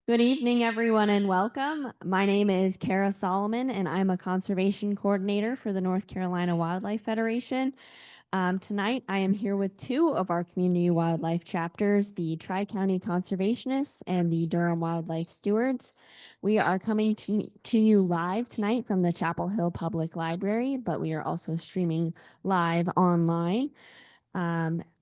Good evening, everyone, and welcome. My name is Kara Solomon, and I'm a conservation coordinator for the North Carolina Wildlife Federation. Tonight, I am here with two of our community wildlife chapters, the Tri-County Conservationists and the Durham Wildlife Stewards. We are coming to you live tonight from the Chapel Hill Public Library, but we are also streaming live online.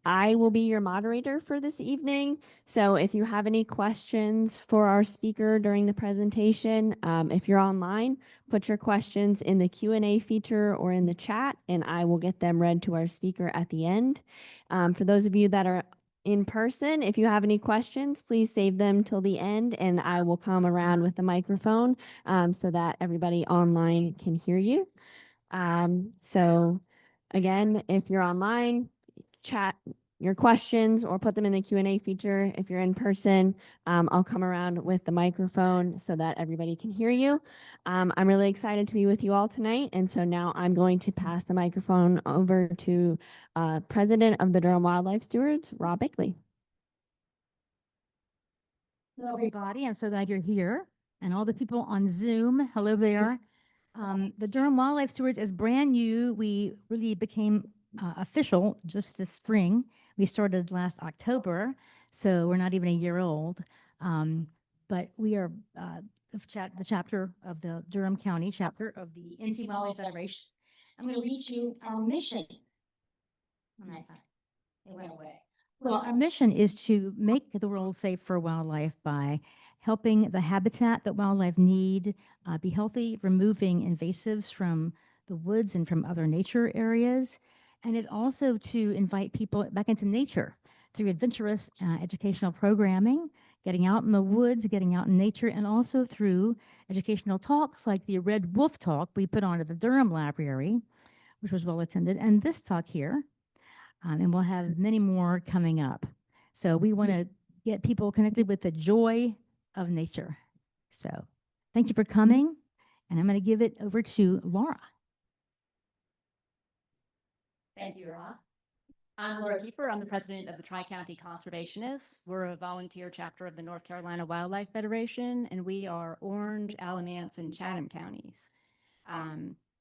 I will be your moderator for this evening. So if you have any questions for our speaker during the presentation, if you're online, put your questions in the Q&A feature or in the chat, and I will get them read to our speaker at the end. For those of you that are in person, if you have any questions, please save them till the end, and I will come around with the microphone so that everybody online can hear you. So again, if you're online, chat your questions or put them in the Q&A feature. If you're in person, I'll come around with the microphone so that everybody can hear you. I'm really excited to be with you all tonight. And so now I'm going to pass the microphone over to President of the Durham Wildlife Stewards, Rob Bickley. Hello, everybody. I'm so glad you're here. And all the people on Zoom, hello there. The Durham Wildlife Stewards is brand new. We really became official just this spring. We started last October, so we're not even a year old. But we are the chapter of the Durham County chapter of the NC Wildlife Federation. I'm going to read you our mission. It went away. Well, our mission is to make the world safe for wildlife by helping the habitat that wildlife need be healthy, removing invasives from the woods and from other nature areas. And it's also to invite people back into nature through adventurous educational programming, getting out in the woods, getting out in nature, and also through educational talks like the Red Wolf talk we put on at the Durham Library, which was well attended, and this talk here. And we'll have many more coming up. So we want to get people connected with the joy of nature. So thank you for coming. And I'm going to give it over to Laura. Thank you, Laura. I'm Laura Keeper. I'm the president of the Tri-County Conservationists. We're a volunteer chapter of the North Carolina Wildlife Federation, and we are Orange, Alamance, and Chatham counties.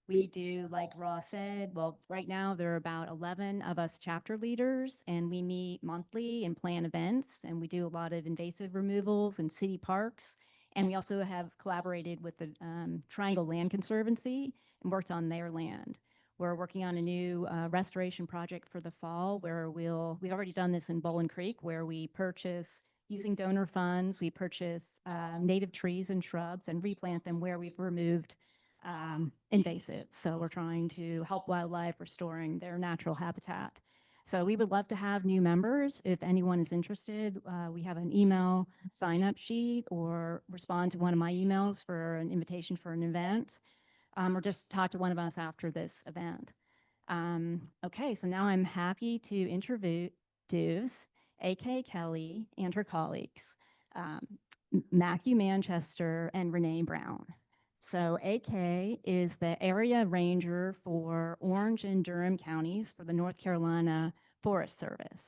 We do, like Ross said, well, right now there are about 11 of us chapter leaders, and we meet monthly and plan events, and we do a lot of invasive removals in city parks. And we also have collaborated with the Triangle Land Conservancy and worked on their land. We're working on a new restoration project for the fall where we've already done this in Bowling Creek, where we purchase, using donor funds, we purchase native trees and shrubs and replant them where we've removed invasive. So we're trying to help wildlife restoring their natural habitat. So we would love to have new members. If anyone is interested, we have an email sign-up sheet, or respond to one of my emails for an invitation for an event, or just talk to one of us after this event. Okay, so now I'm happy to introduce A.K. Kelly and her colleagues, Matthew Manchester and Renee Brown. So AK is the area ranger for Orange and Durham counties for the North Carolina Forest Service.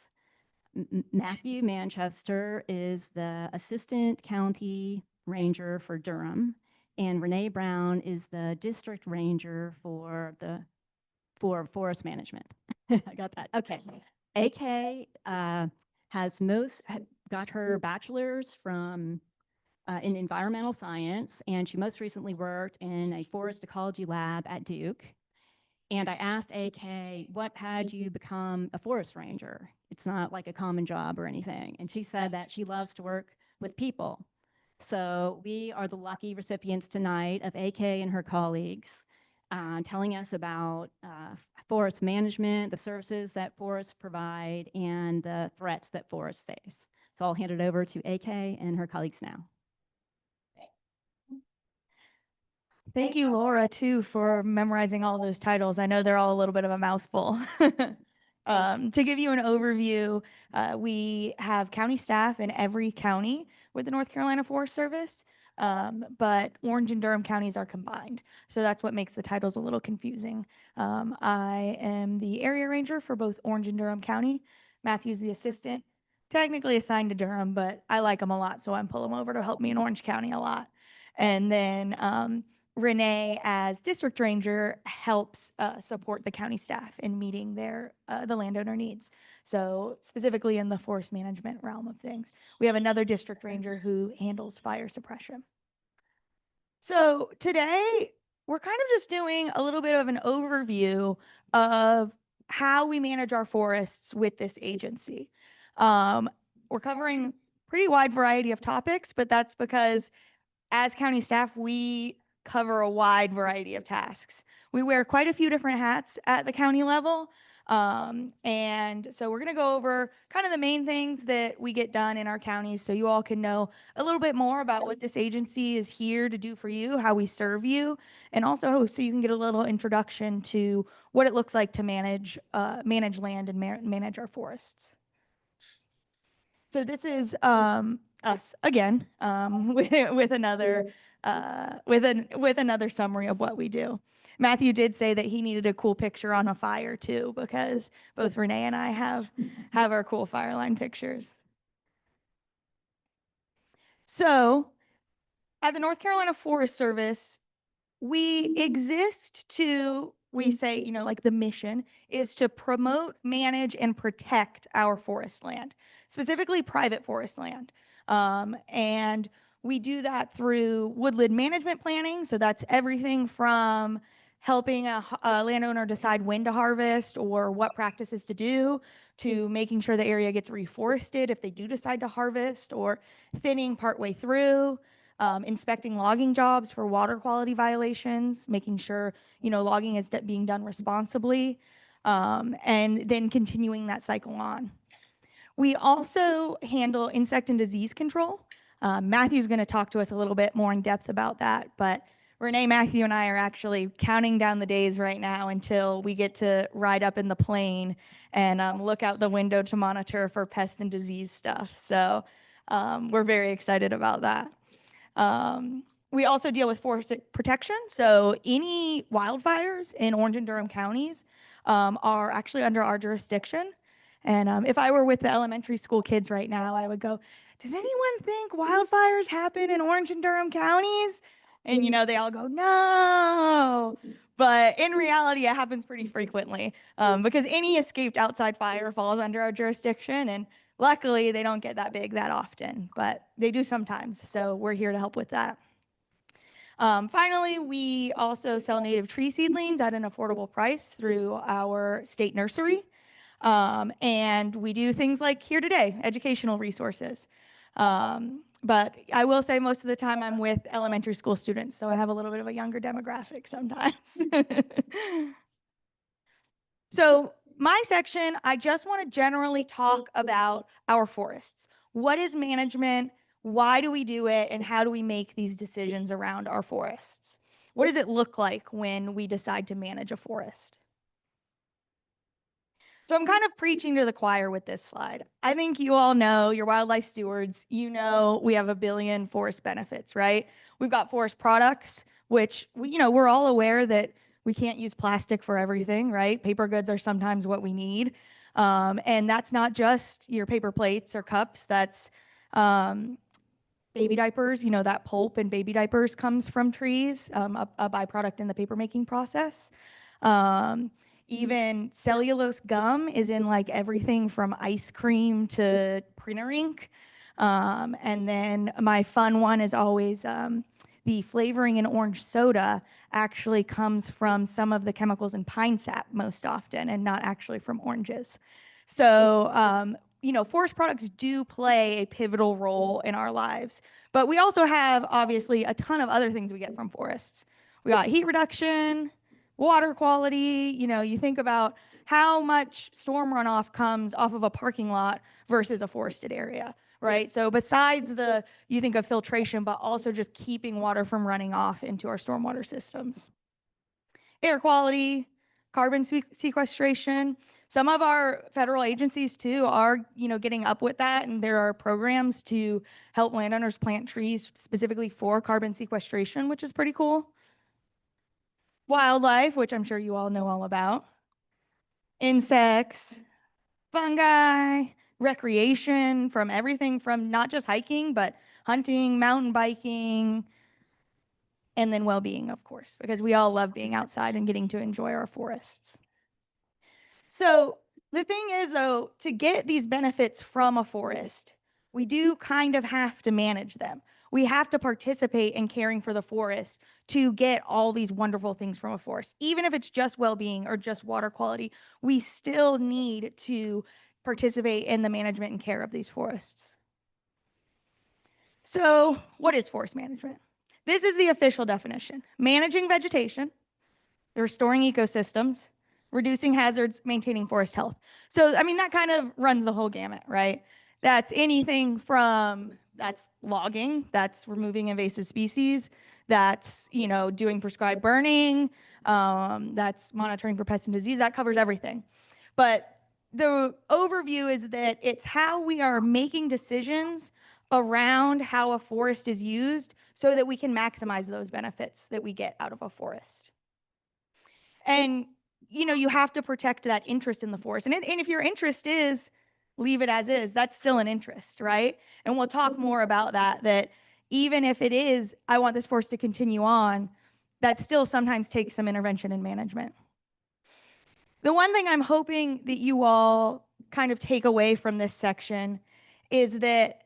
Matthew Manchester is the assistant county ranger for Durham, and Renee Brown is the district ranger for forest management. I got that. Okay. AK got her bachelor's from in environmental science, and she most recently worked in a forest ecology lab at Duke. And I asked AK, what had you become a forest ranger? It's not like a common job or anything. And she said that she loves to work with people. So we are the lucky recipients tonight of AK and her colleagues telling us about forest management, the services that forests provide, and the threats that forests face. So I'll hand it over to AK and her colleagues now. Thank you, Laura, too, for memorizing all those titles. I know they're all a little bit of a mouthful. To give you an overview, we have county staff in every county with the North Carolina Forest Service, but Orange and Durham counties are combined. So that's what makes the titles a little confusing. I am the area ranger for both Orange and Durham County. Matthew's the assistant. technically assigned to Durham, but I like them a lot, so I'm pulling them over to help me in Orange County a lot. And then Renee, as district ranger, helps support the county staff in meeting their the landowner needs. So specifically in the forest management realm of things, we have another district ranger who handles fire suppression. So today we're kind of just doing a little bit of an overview of how we manage our forests with this agency. We're covering pretty wide variety of topics, but that's because as county staff, we cover a wide variety of tasks. We wear quite a few different hats at the county level. And so we're going to go over kind of the main things that we get done in our counties so you all can know a little bit more about what this agency is here to do for you, how we serve you, and also so you can get a little introduction to what it looks like to manage land and manage our forests. So this is us again with another with another summary of what we do. Matthew did say that he needed a cool picture on a fire too, because both Renee and I have our cool fire line pictures. So at the North Carolina Forest Service, we exist to, we say, you know, like the mission is to promote, manage, and protect our forest land, specifically private forest land. And we do that through woodland management planning. So that's everything from helping a landowner decide when to harvest or what practices to do, to making sure the area gets reforested if they do decide to harvest, or thinning partway through, inspecting logging jobs for water quality violations, making sure, you know, logging is being done responsibly, and then continuing that cycle on. We also handle insect and disease control. Matthew's going to talk to us a little bit more in depth about that, but Renee, Matthew, and I are actually counting down the days right now until we get to ride up in the plane and look out the window to monitor for pest and disease stuff. So we're very excited about that. We also deal with forest protection. So any wildfires in Orange and Durham counties are actually under our jurisdiction. And if I were with the elementary school kids right now, I would go, does anyone think wildfires happen in Orange and Durham counties? And, you know, they all go, no. But in reality, it happens pretty frequently because any escaped outside fire falls under our jurisdiction. And luckily, they don't get that big that often, but they do sometimes. So we're here to help with that. Finally, we also sell native tree seedlings at an affordable price through our state nursery. And we do things like Here Today, educational resources. But I will say most of the time I'm with elementary school students, so I have a little bit of a younger demographic sometimes. So my section, I just want to generally talk about our forests. What is management? Why do we do it? And how do we make these decisions around our forests? What does it look like when we decide to manage a forest? So I'm kind of preaching to the choir with this slide. I think you all know, you're wildlife stewards, you know we have a billion forest benefits, right? We've got forest products, which we're all aware that we can't use plastic for everything, right? Paper goods are sometimes what we need. And that's not just your paper plates or cups, that's baby diapers. You know, that pulp in baby diapers comes from trees, a byproduct in the paper making process. Even cellulose gum is in like everything from ice cream to printer ink. And then my fun one is always the flavoring in orange soda actually comes from some of the chemicals in pine sap most often and not actually from oranges. So, forest products do play a pivotal role in our lives, but we also have obviously a ton of other things we get from forests. We got heat reduction, water quality. You think about how much storm runoff comes off of a parking lot versus a forested area, right? So besides you think of filtration, but also just keeping water from running off into our stormwater systems. Air quality, carbon sequestration. Some of our federal agencies too are, getting up with that, and there are programs to help landowners plant trees specifically for carbon sequestration, which is pretty cool. Wildlife, which I'm sure you all know all about. Insects, fungi, recreation, from everything from not just hiking, but hunting, mountain biking, and then well-being, of course, because we all love being outside and getting to enjoy our forests. So the thing is, though, to get these benefits from a forest, we do kind of have to manage them. We have to participate in caring for the forest to get all these wonderful things from a forest. Even if it's just well-being or just water quality, we still need to participate in the management and care of these forests. So what is forest management? This is the official definition: managing vegetation, restoring ecosystems, reducing hazards, maintaining forest health. So, I mean, that kind of runs the whole gamut, right? That's anything from, that's logging, that's removing invasive species, that's, doing prescribed burning, that's monitoring for pests and disease, that covers everything. But the overview is that it's how we are making decisions around how a forest is used so that we can maximize those benefits that we get out of a forest. And, you have to protect that interest in the forest. And if your interest is leave it as is, that's still an interest, right? And we'll talk more about that even if it is, I want this forest to continue on, that still sometimes takes some intervention and management. The one thing I'm hoping that you all kind of take away from this section is that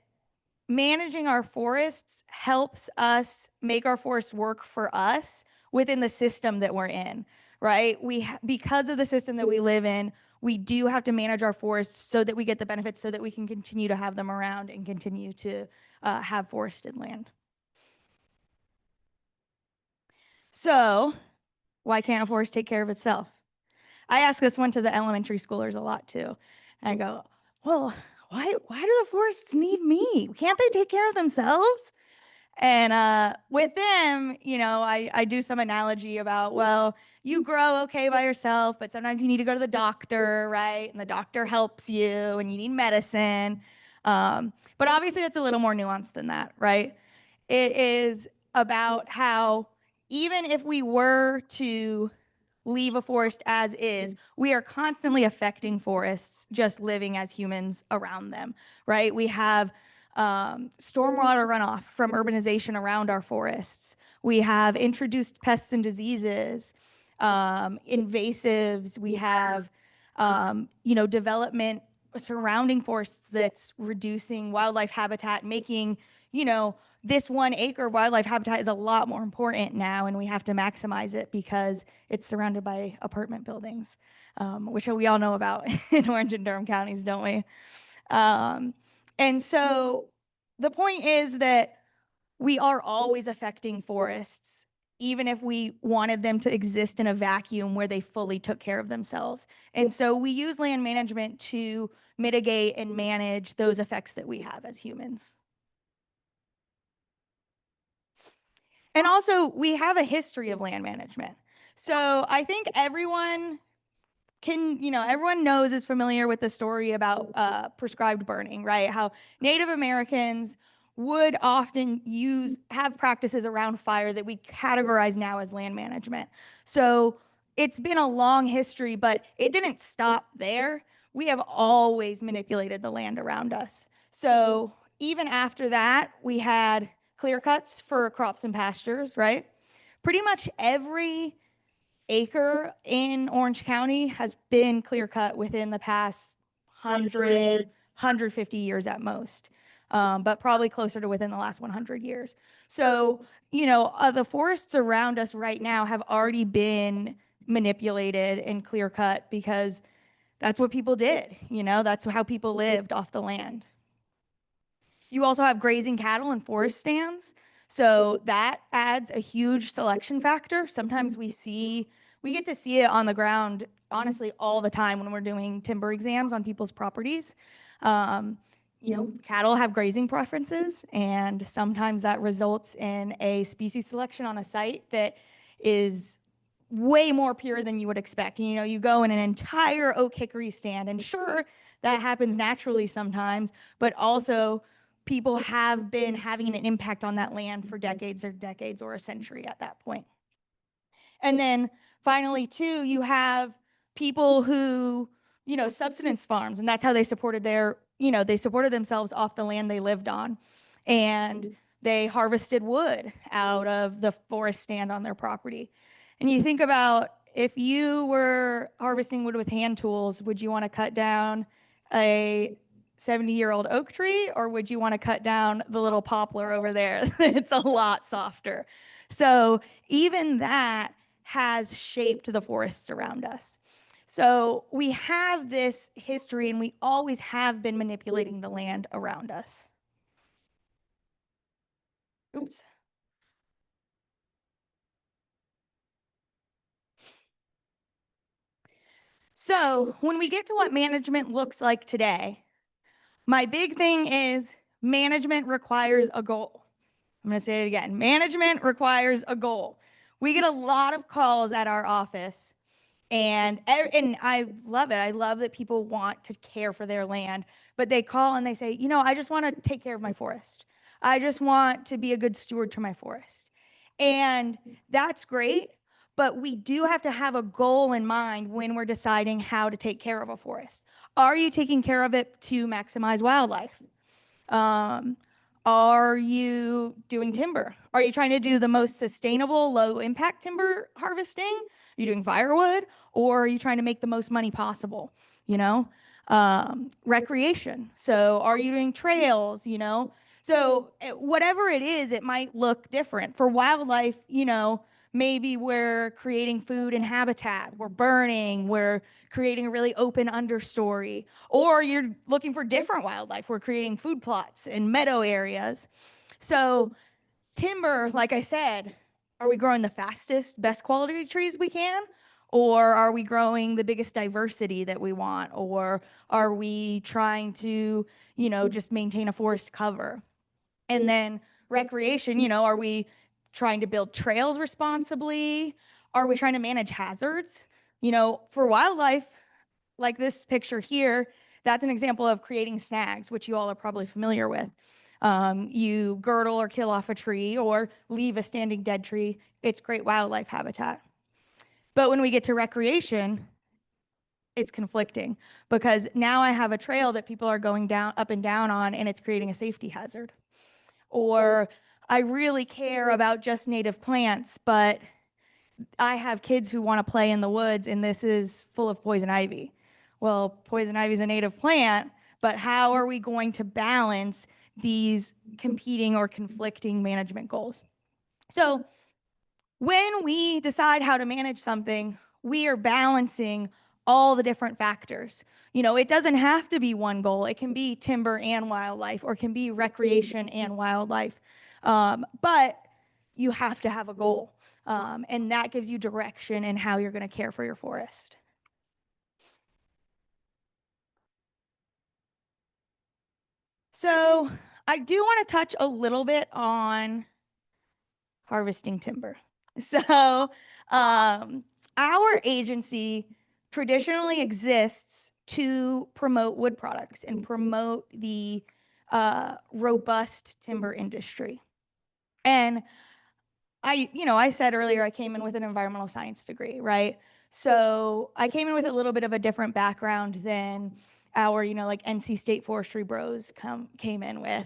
managing our forests helps us make our forests work for us within the system that we're in, right? Because of the system that we live in, we do have to manage our forests so that we get the benefits, so that we can continue to have them around and continue to have forested land. So why can't a forest take care of itself? I ask this one to the elementary schoolers a lot too. And I go, well, why do the forests need me? Can't they take care of themselves? And with them, I do some analogy about, well, you grow okay by yourself, but sometimes you need to go to the doctor, right? And the doctor helps you and you need medicine. But obviously it's a little more nuanced than that, right? It is about how even if we were to leave a forest as is, we are constantly affecting forests just living as humans around them, right? We have stormwater runoff from urbanization around our forests. We have introduced pests and diseases, invasives. We have, development surrounding forests that's reducing wildlife habitat, making, this 1 acre wildlife habitat is a lot more important now, and we have to maximize it because it's surrounded by apartment buildings, which we all know about in Orange and Durham counties, don't we? And so the point is that we are always affecting forests, even if we wanted them to exist in a vacuum where they fully took care of themselves. And so we use land management to mitigate and manage those effects that we have as humans. And also, we have a history of land management. So I think everyone knows, is familiar with the story about prescribed burning, right? How Native Americans would often have practices around fire that we categorize now as land management. So it's been a long history, but it didn't stop there. We have always manipulated the land around us. So even after that, we had clear cuts for crops and pastures, right? Pretty much every acre in Orange County has been clear cut within the past 100, 150 years at most, but probably closer to within the last 100 years. So, the forests around us right now have already been manipulated and clear cut because that's what people did. That's how people lived off the land. You also have grazing cattle and forest stands. So that adds a huge selection factor. Sometimes we get to see it on the ground, honestly, all the time when we're doing timber exams on people's properties. Cattle have grazing preferences, and sometimes that results in a species selection on a site that is way more pure than you would expect. You go in an entire oak hickory stand, and sure, that happens naturally sometimes, but also people have been having an impact on that land for decades or a century at that point. And then finally, too, you have people who, subsistence farms, and that's how they supported they supported themselves off the land they lived on. And they harvested wood out of the forest stand on their property. And you think about, if you were harvesting wood with hand tools, would you want to cut down a 70-year-old oak tree, or would you want to cut down the little poplar over there? It's a lot softer. So even that has shaped the forests around us. So we have this history, and we always have been manipulating the land around us. Oops. So when we get to what management looks like today, my big thing is management requires a goal. I'm going to say it again. Management requires a goal. We get a lot of calls at our office, and I love it. I love that people want to care for their land, but they call and they say, I just want to take care of my forest. I just want to be a good steward to my forest. And that's great, but we do have to have a goal in mind when we're deciding how to take care of a forest. Are you taking care of it to maximize wildlife? Are you doing timber? Are you trying to do the most sustainable, low impact timber harvesting? Are you doing firewood, or are you trying to make the most money possible? Recreation. So are you doing trails? So whatever it is, it might look different. For wildlife, maybe we're creating food and habitat, we're burning, we're creating a really open understory, or you're looking for different wildlife, we're creating food plots and meadow areas. So timber, like I said, are we growing the fastest, best quality trees we can? Or are we growing the biggest diversity that we want? Or are we trying to, just maintain a forest cover? And then recreation, are we trying to build trails responsibly? Are we trying to manage hazards? For wildlife, like this picture here, that's an example of creating snags, which you all are probably familiar with. You girdle or kill off a tree or leave a standing dead tree. It's great wildlife habitat. But when we get to recreation, it's conflicting, because now I have a trail that people are going down, up and down on, and it's creating a safety hazard. Or I really care about just native plants, but I have kids who want to play in the woods, and this is full of poison ivy. Well, poison ivy is a native plant, but how are we going to balance these competing or conflicting management goals? So when we decide how to manage something, we are balancing all the different factors. It doesn't have to be one goal. It can be timber and wildlife, or it can be recreation and wildlife. But you have to have a goal. And that gives you direction in how you're going to care for your forest. So I do want to touch a little bit on harvesting timber. So our agency traditionally exists to promote wood products and promote the robust timber industry. And I said earlier, I came in with an environmental science degree, right? So I came in with a little bit of a different background than our, like NC State forestry bros came in with.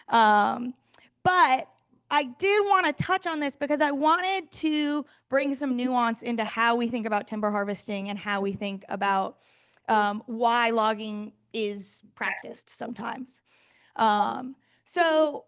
But I did want to touch on this because I wanted to bring some nuance into how we think about timber harvesting and how we think about why logging is practiced sometimes. So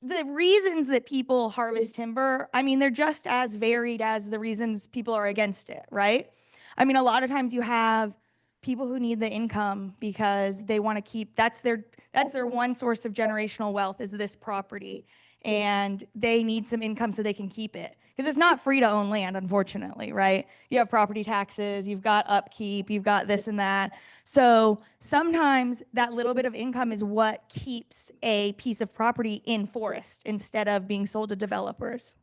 the reasons that people harvest timber, they're just as varied as the reasons people are against it, right? A lot of times you have people who need the income because they want to keep, that's their one source of generational wealth, is this property, and they need some income so they can keep it, because it's not free to own land, unfortunately, right? You have property taxes, you've got upkeep, you've got this and that. So sometimes that little bit of income is what keeps a piece of property in forest instead of being sold to developers.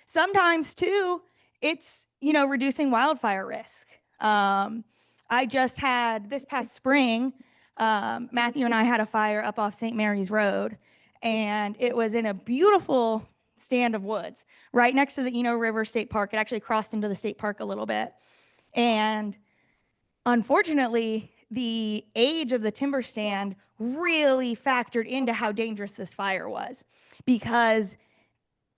Sometimes too, it's, reducing wildfire risk. I just had, this past spring, Matthew and I had a fire up off St. Mary's Road, and it was in a beautiful stand of woods right next to the Eno River State Park. It actually crossed into the state park a little bit. And Unfortunately, the age of the timber stand really factored into how dangerous this fire was, because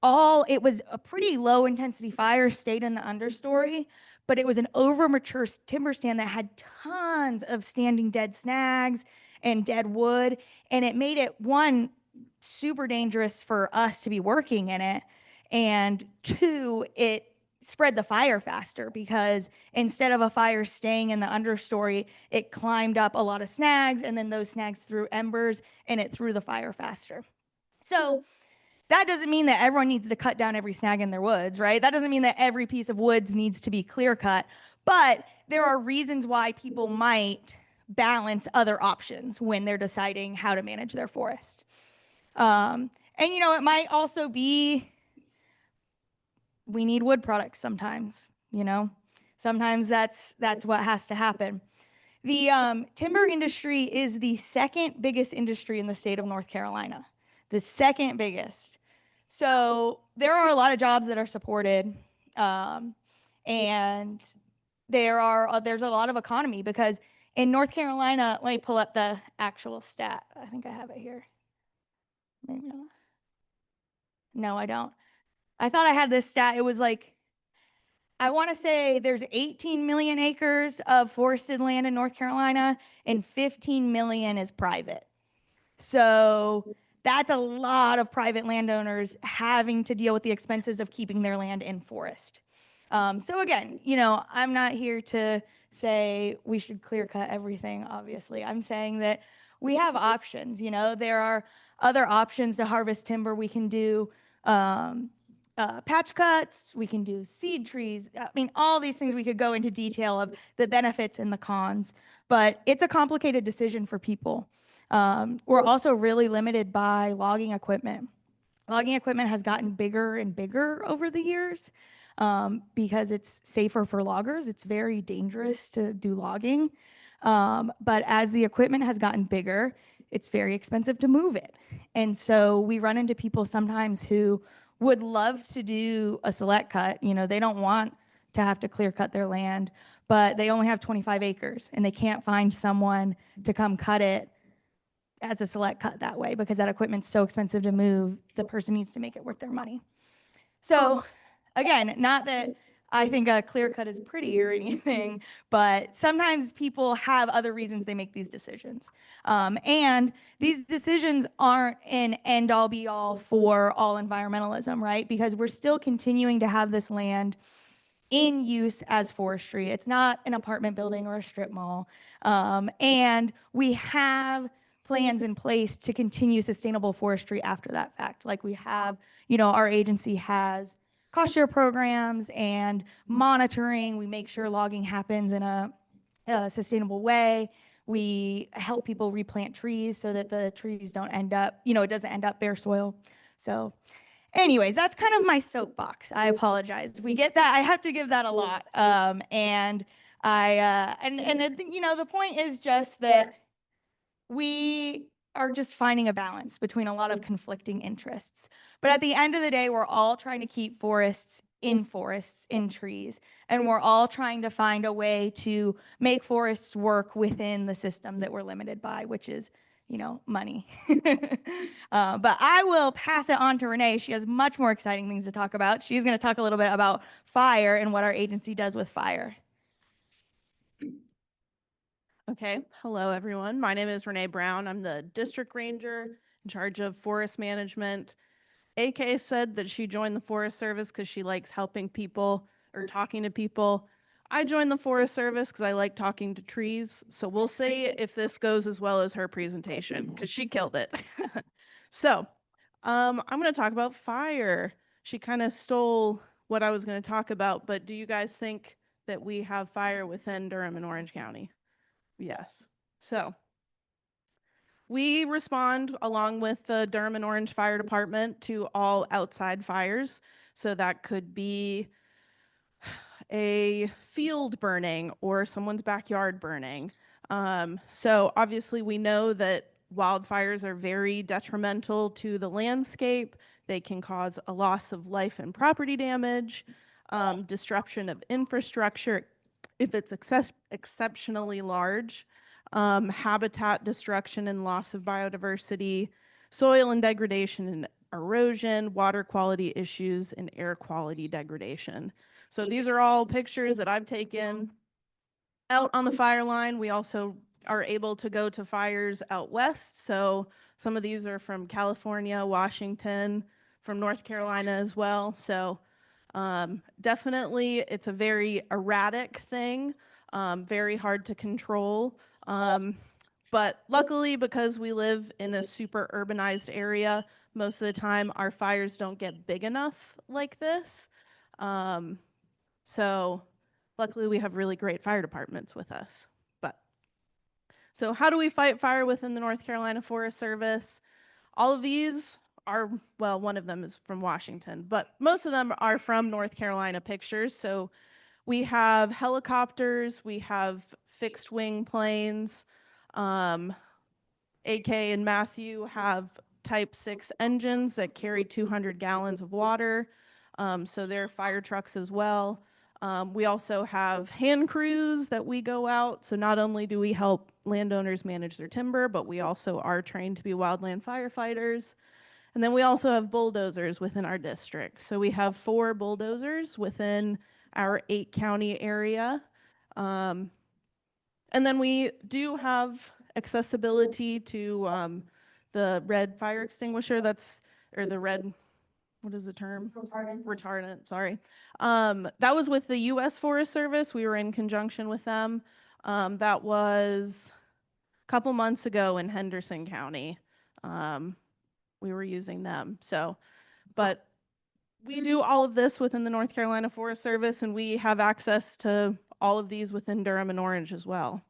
it was a pretty low intensity fire, stayed in the understory, but it was an over mature timber stand that had tons of standing dead snags and dead wood. And it made it, one, super dangerous for us to be working in it. And two, it spread the fire faster, because instead of a fire staying in the understory, it climbed up a lot of snags, and then those snags threw embers and it threw the fire faster. So that doesn't mean that everyone needs to cut down every snag in their woods, right? That doesn't mean that every piece of woods needs to be clear cut, but there are reasons why people might balance other options when they're deciding how to manage their forest. And it might also be we need wood products sometimes, sometimes that's what has to happen. The timber industry is the second biggest industry in the state of North Carolina, the second biggest. So there are a lot of jobs that are supported, and there's a lot of economy, because in North Carolina, let me pull up the actual stat. I think I have it here. Maybe not. No, I don't. I thought I had this stat. It was like, I want to say there's 18 million acres of forested land in North Carolina, and 15 million is private. So that's a lot of private landowners having to deal with the expenses of keeping their land in forest. So again, I'm not here to say we should clear cut everything, obviously. I'm saying that we have options. There are other options to harvest timber. We can do patch cuts, we can do seed trees. I mean, all these things we could go into detail of the benefits and the cons, but it's a complicated decision for people. We're also really limited by logging equipment. Logging equipment has gotten bigger and bigger over the years, because it's safer for loggers. It's very dangerous to do logging. But as the equipment has gotten bigger, it's very expensive to move it. And so we run into people sometimes who would love to do a select cut. They don't want to have to clear cut their land, but they only have 25 acres and they can't find someone to come cut it as a select cut that way, because that equipment's so expensive to move. The person needs to make it worth their money. So again, not that I think a clear cut is pretty or anything, but sometimes people have other reasons they make these decisions. And these decisions aren't an end all be all for all environmentalism, right? Because we're still continuing to have this land in use as forestry. It's not an apartment building or a strip mall. And we have plans in place to continue sustainable forestry after that fact. Like we have, our agency has cost share programs and monitoring. We make sure logging happens in a sustainable way. We help people replant trees so that the trees don't end up, it doesn't end up bare soil. So anyways, that's kind of my soapbox. I apologize. We get that. I have to give that a lot. And the point is just that we are just finding a balance between a lot of conflicting interests. But at the end of the day, we're all trying to keep forests, in trees. And we're all trying to find a way to make forests work within the system that we're limited by, which is, money. But I will pass it on to Renee. She has much more exciting things to talk about. She's going to talk a little bit about fire and what our agency does with fire. Okay, hello everyone. My name is Renee Brown. I'm the district ranger in charge of forest management. AK said that she joined the Forest Service because she likes helping people or talking to people. I joined the Forest Service because I like talking to trees. So we'll see if this goes as well as her presentation because she killed it. So I'm going to talk about fire. She kind of stole what I was going to talk about, but do you guys think that we have fire within Durham and Orange County? Yes. So we respond along with the Durham and Orange Fire Department to all outside fires. So that could be a field burning or someone's backyard burning. So obviously we know that wildfires are very detrimental to the landscape. They can cause a loss of life and property damage, disruption of infrastructure, if it's exceptionally large, habitat destruction and loss of biodiversity, soil and degradation and erosion, water quality issues, and air quality degradation. So these are all pictures that I've taken out on the fire line. We also are able to go to fires out west. So some of these are from California, Washington, from North Carolina as well. So definitely it's a very erratic thing, very hard to control. But luckily, because we live in a super urbanized area, most of the time our fires don't get big enough like this. So luckily we have really great fire departments with us. So how do we fight fire within the North Carolina Forest Service? All of these are, well, one of them is from Washington, but most of them are from North Carolina pictures. So we have helicopters, we have fixed wing planes. AK and Matthew have Type 6 engines that carry 200 gallons of water. So they're fire trucks as well. We also have hand crews that we go out. So not only do we help landowners manage their timber, but we also are trained to be wildland firefighters. And then we also have bulldozers within our district. So we have 4 bulldozers within our 8-county area. And then we do have accessibility to the red fire extinguisher or the red, what is the term? Retardant, sorry. That was with the U.S. Forest Service. We were in conjunction with them. That was a couple months ago in Henderson County. We were using them. So, but we do all of this within the North Carolina Forest Service, and we have access to all of these within Durham and Orange as well.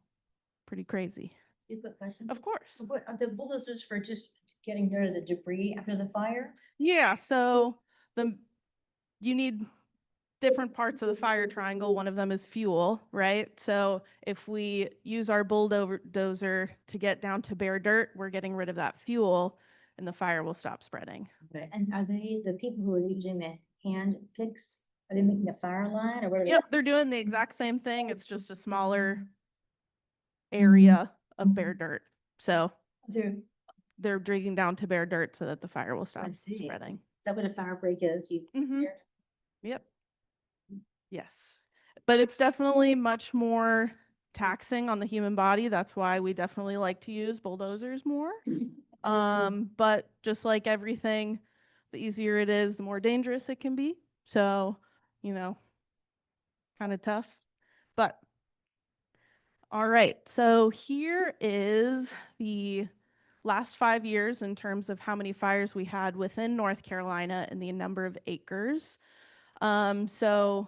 Pretty crazy. You have a question? Of course. So what are the bulldozers for, just getting rid of the debris after the fire? Yeah, so you need different parts of the fire triangle. One of them is fuel, right? So if we use our bulldozer to get down to bare dirt, we're getting rid of that fuel and the fire will stop spreading. Okay. And are they, the people who are using the hand picks, are they making a fire line or what? Yep, they're doing the exact same thing. It's just a smaller area of bare dirt. So they're digging down to bare dirt so that the fire will stop spreading. Is that what a fire break is? Yep. Yes. But it's definitely much more taxing on the human body. That's why we definitely like to use bulldozers more. But just like everything, the easier it is, the more dangerous it can be. So, kind of tough. But all right. So here is the last 5 years in terms of how many fires we had within North Carolina and the number of acres. So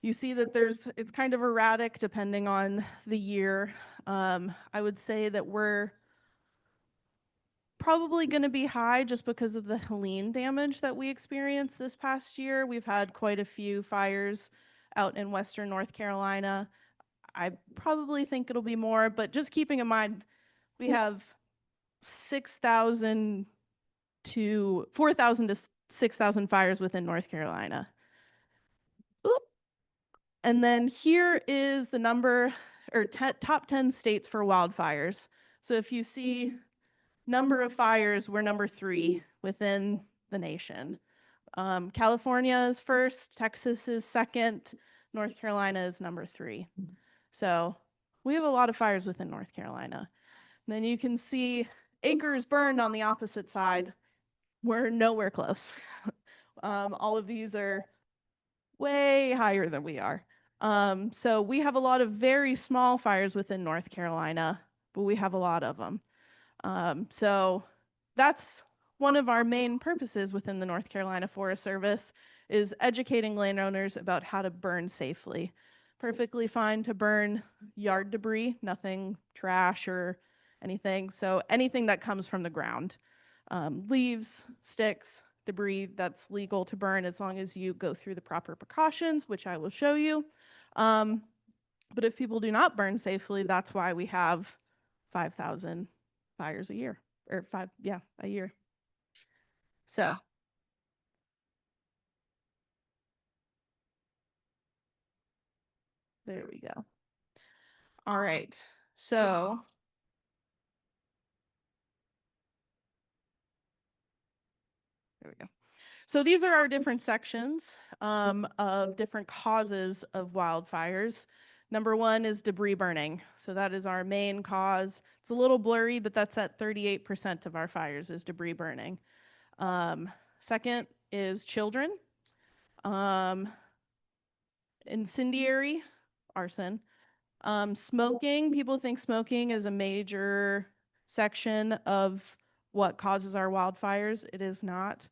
you see that it's kind of erratic depending on the year. I would say that we're probably going to be high just because of the Helene damage that we experienced this past year. We've had quite a few fires out in western North Carolina. I probably think it'll be more, but just keeping in mind, we have 4,000 to 6,000 fires within North Carolina. Oop. And then here is the number or top 10 states for wildfires. So if you see number of fires, we're number 3 within the nation. California is first, Texas is second, North Carolina is number 3. So we have a lot of fires within North Carolina. And then you can see acres burned on the opposite side. We're nowhere close. All of these are way higher than we are. So we have a lot of very small fires within North Carolina, but we have a lot of them. So that's one of our main purposes within the North Carolina Forest Service is educating landowners about how to burn safely. Perfectly fine to burn yard debris, nothing trash or anything. So anything that comes from the ground, leaves, sticks, debris, that's legal to burn as long as you go through the proper precautions, which I will show you. But if people do not burn safely, that's why we have 5,000 fires a year, or a year. So there we go. All right, so there we go. So these are our different sections of different causes of wildfires. Number one is debris burning. So that is our main cause. It's a little blurry, but that's at 38% of our fires is debris burning. Second is children. Incendiary, arson. Smoking, people think smoking is a major section of what causes our wildfires. It is not.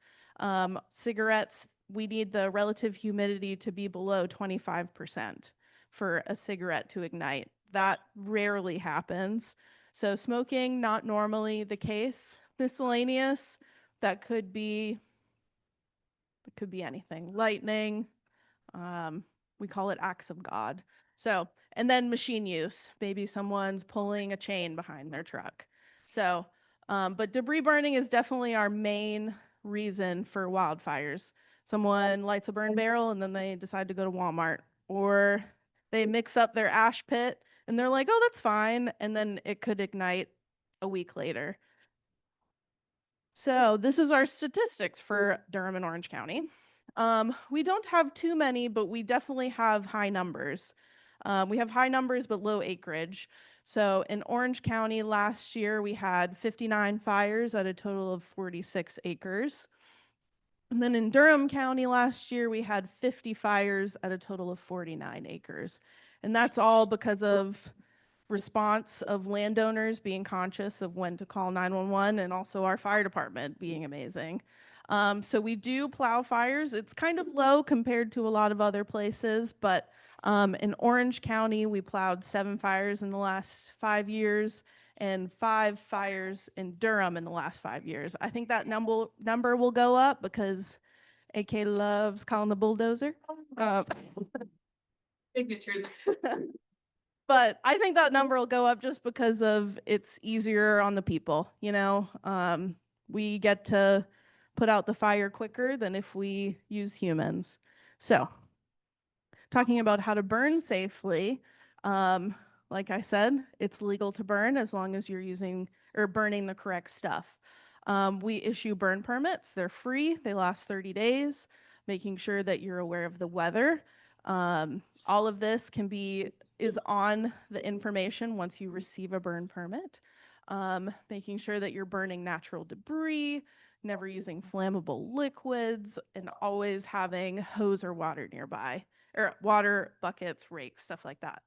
Cigarettes, we need the relative humidity to be below 25% for a cigarette to ignite. That rarely happens. So smoking, not normally the case. Miscellaneous, that could be anything. Lightning, we call it acts of God. So, and then machine use. Maybe someone's pulling a chain behind their truck. So, but debris burning is definitely our main reason for wildfires. Someone lights a burn barrel and then they decide to go to Walmart, or they mix up their ash pit and they're like, oh, that's fine. And then it could ignite a week later. So this is our statistics for Durham and Orange County. We don't have too many, but we definitely have high numbers. We have high numbers, but low acreage. So in Orange County last year, we had 59 fires at a total of 46 acres. And then in Durham County last year, we had 50 fires at a total of 49 acres. And that's all because of response of landowners being conscious of when to call 911, and also our fire department being amazing. So we do plow fires. It's kind of low compared to a lot of other places, but in Orange County, we plowed 7 fires in the last 5 years and 5 fires in Durham in the last 5 years. I think that number will go up because AK loves calling the bulldozer. Signatures. But I think that number will go up just because of it's easier on the people, you know. We get to put out the fire quicker than if we use humans. So, talking about how to burn safely, like I said, it's legal to burn as long as you're using or burning the correct stuff. We issue burn permits. They're free. They last 30 days, making sure that you're aware of the weather. All of this is on the information once you receive a burn permit. Making sure that you're burning natural debris, never using flammable liquids, and always having hose or water nearby, or water buckets, rakes, stuff like that.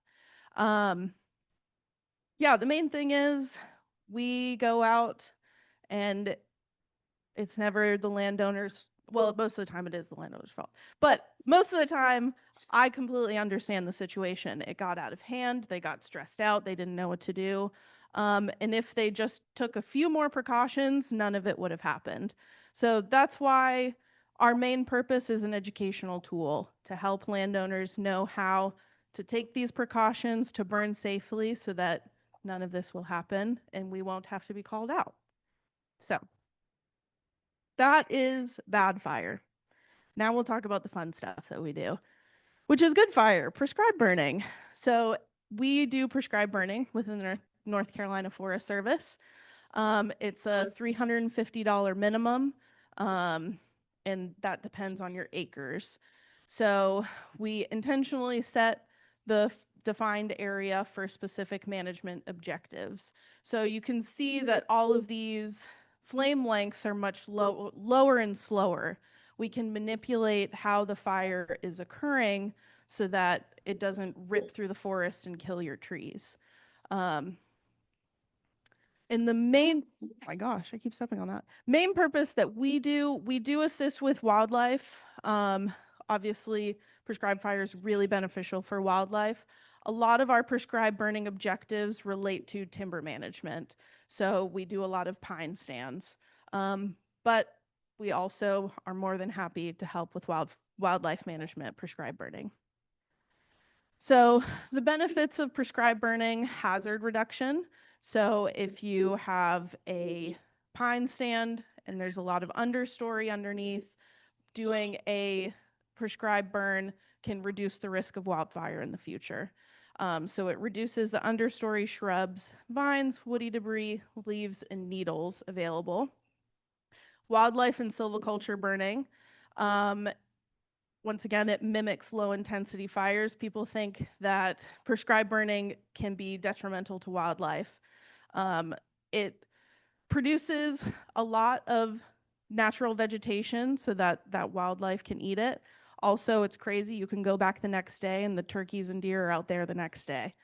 Yeah, the main thing is we go out and it's never the landowner's, well, most of the time it is the landowner's fault, but most of the time I completely understand the situation. It got out of hand, they got stressed out, they didn't know what to do. And if they just took a few more precautions, none of it would have happened. So that's why our main purpose is an educational tool to help landowners know how to take these precautions to burn safely so that none of this will happen and we won't have to be called out. So that is bad fire. Now we'll talk about the fun stuff that we do, which is good fire, prescribed burning. So we do prescribed burning within the North Carolina Forest Service. It's a $350 minimum, and that depends on your acres. So we intentionally set the defined area for specific management objectives. So you can see that all of these flame lengths are much lower and slower. We can manipulate how the fire is occurring so that it doesn't rip through the forest and kill your trees. And the main, oh my gosh, I keep stepping on that. Main purpose that we do assist with wildlife. Obviously, prescribed fire is really beneficial for wildlife. A lot of our prescribed burning objectives relate to timber management. So we do a lot of pine stands. But we also are more than happy to help with wildlife management, prescribed burning. So the benefits of prescribed burning: hazard reduction. So if you have a pine stand and there's a lot of understory underneath, doing a prescribed burn can reduce the risk of wildfire in the future. So it reduces the understory shrubs, vines, woody debris, leaves, and needles available. Wildlife and silviculture burning. Once again, it mimics low intensity fires. People think that prescribed burning can be detrimental to wildlife. It produces a lot of natural vegetation so that wildlife can eat it. Also, it's crazy. You can go back the next day and the turkeys and deer are out there the next day.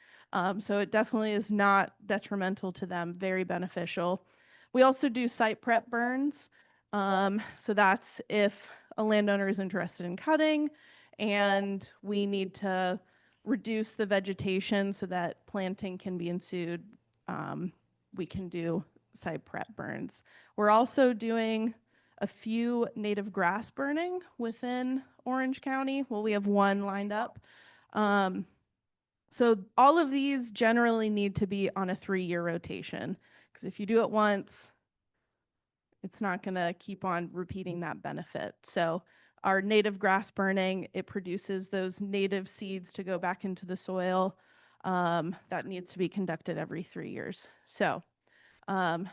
So it definitely is not detrimental to them, very beneficial. We also do site prep burns. So that's if a landowner is interested in cutting and we need to reduce the vegetation so that planting can be ensued, we can do site prep burns. We're also doing a few native grass burning within Orange County. Well, we have one lined up. So all of these generally need to be on a 3-year rotation, because if you do it once, it's not going to keep on repeating that benefit. So our native grass burning, it produces those native seeds to go back into the soil. That needs to be conducted every 3 years. So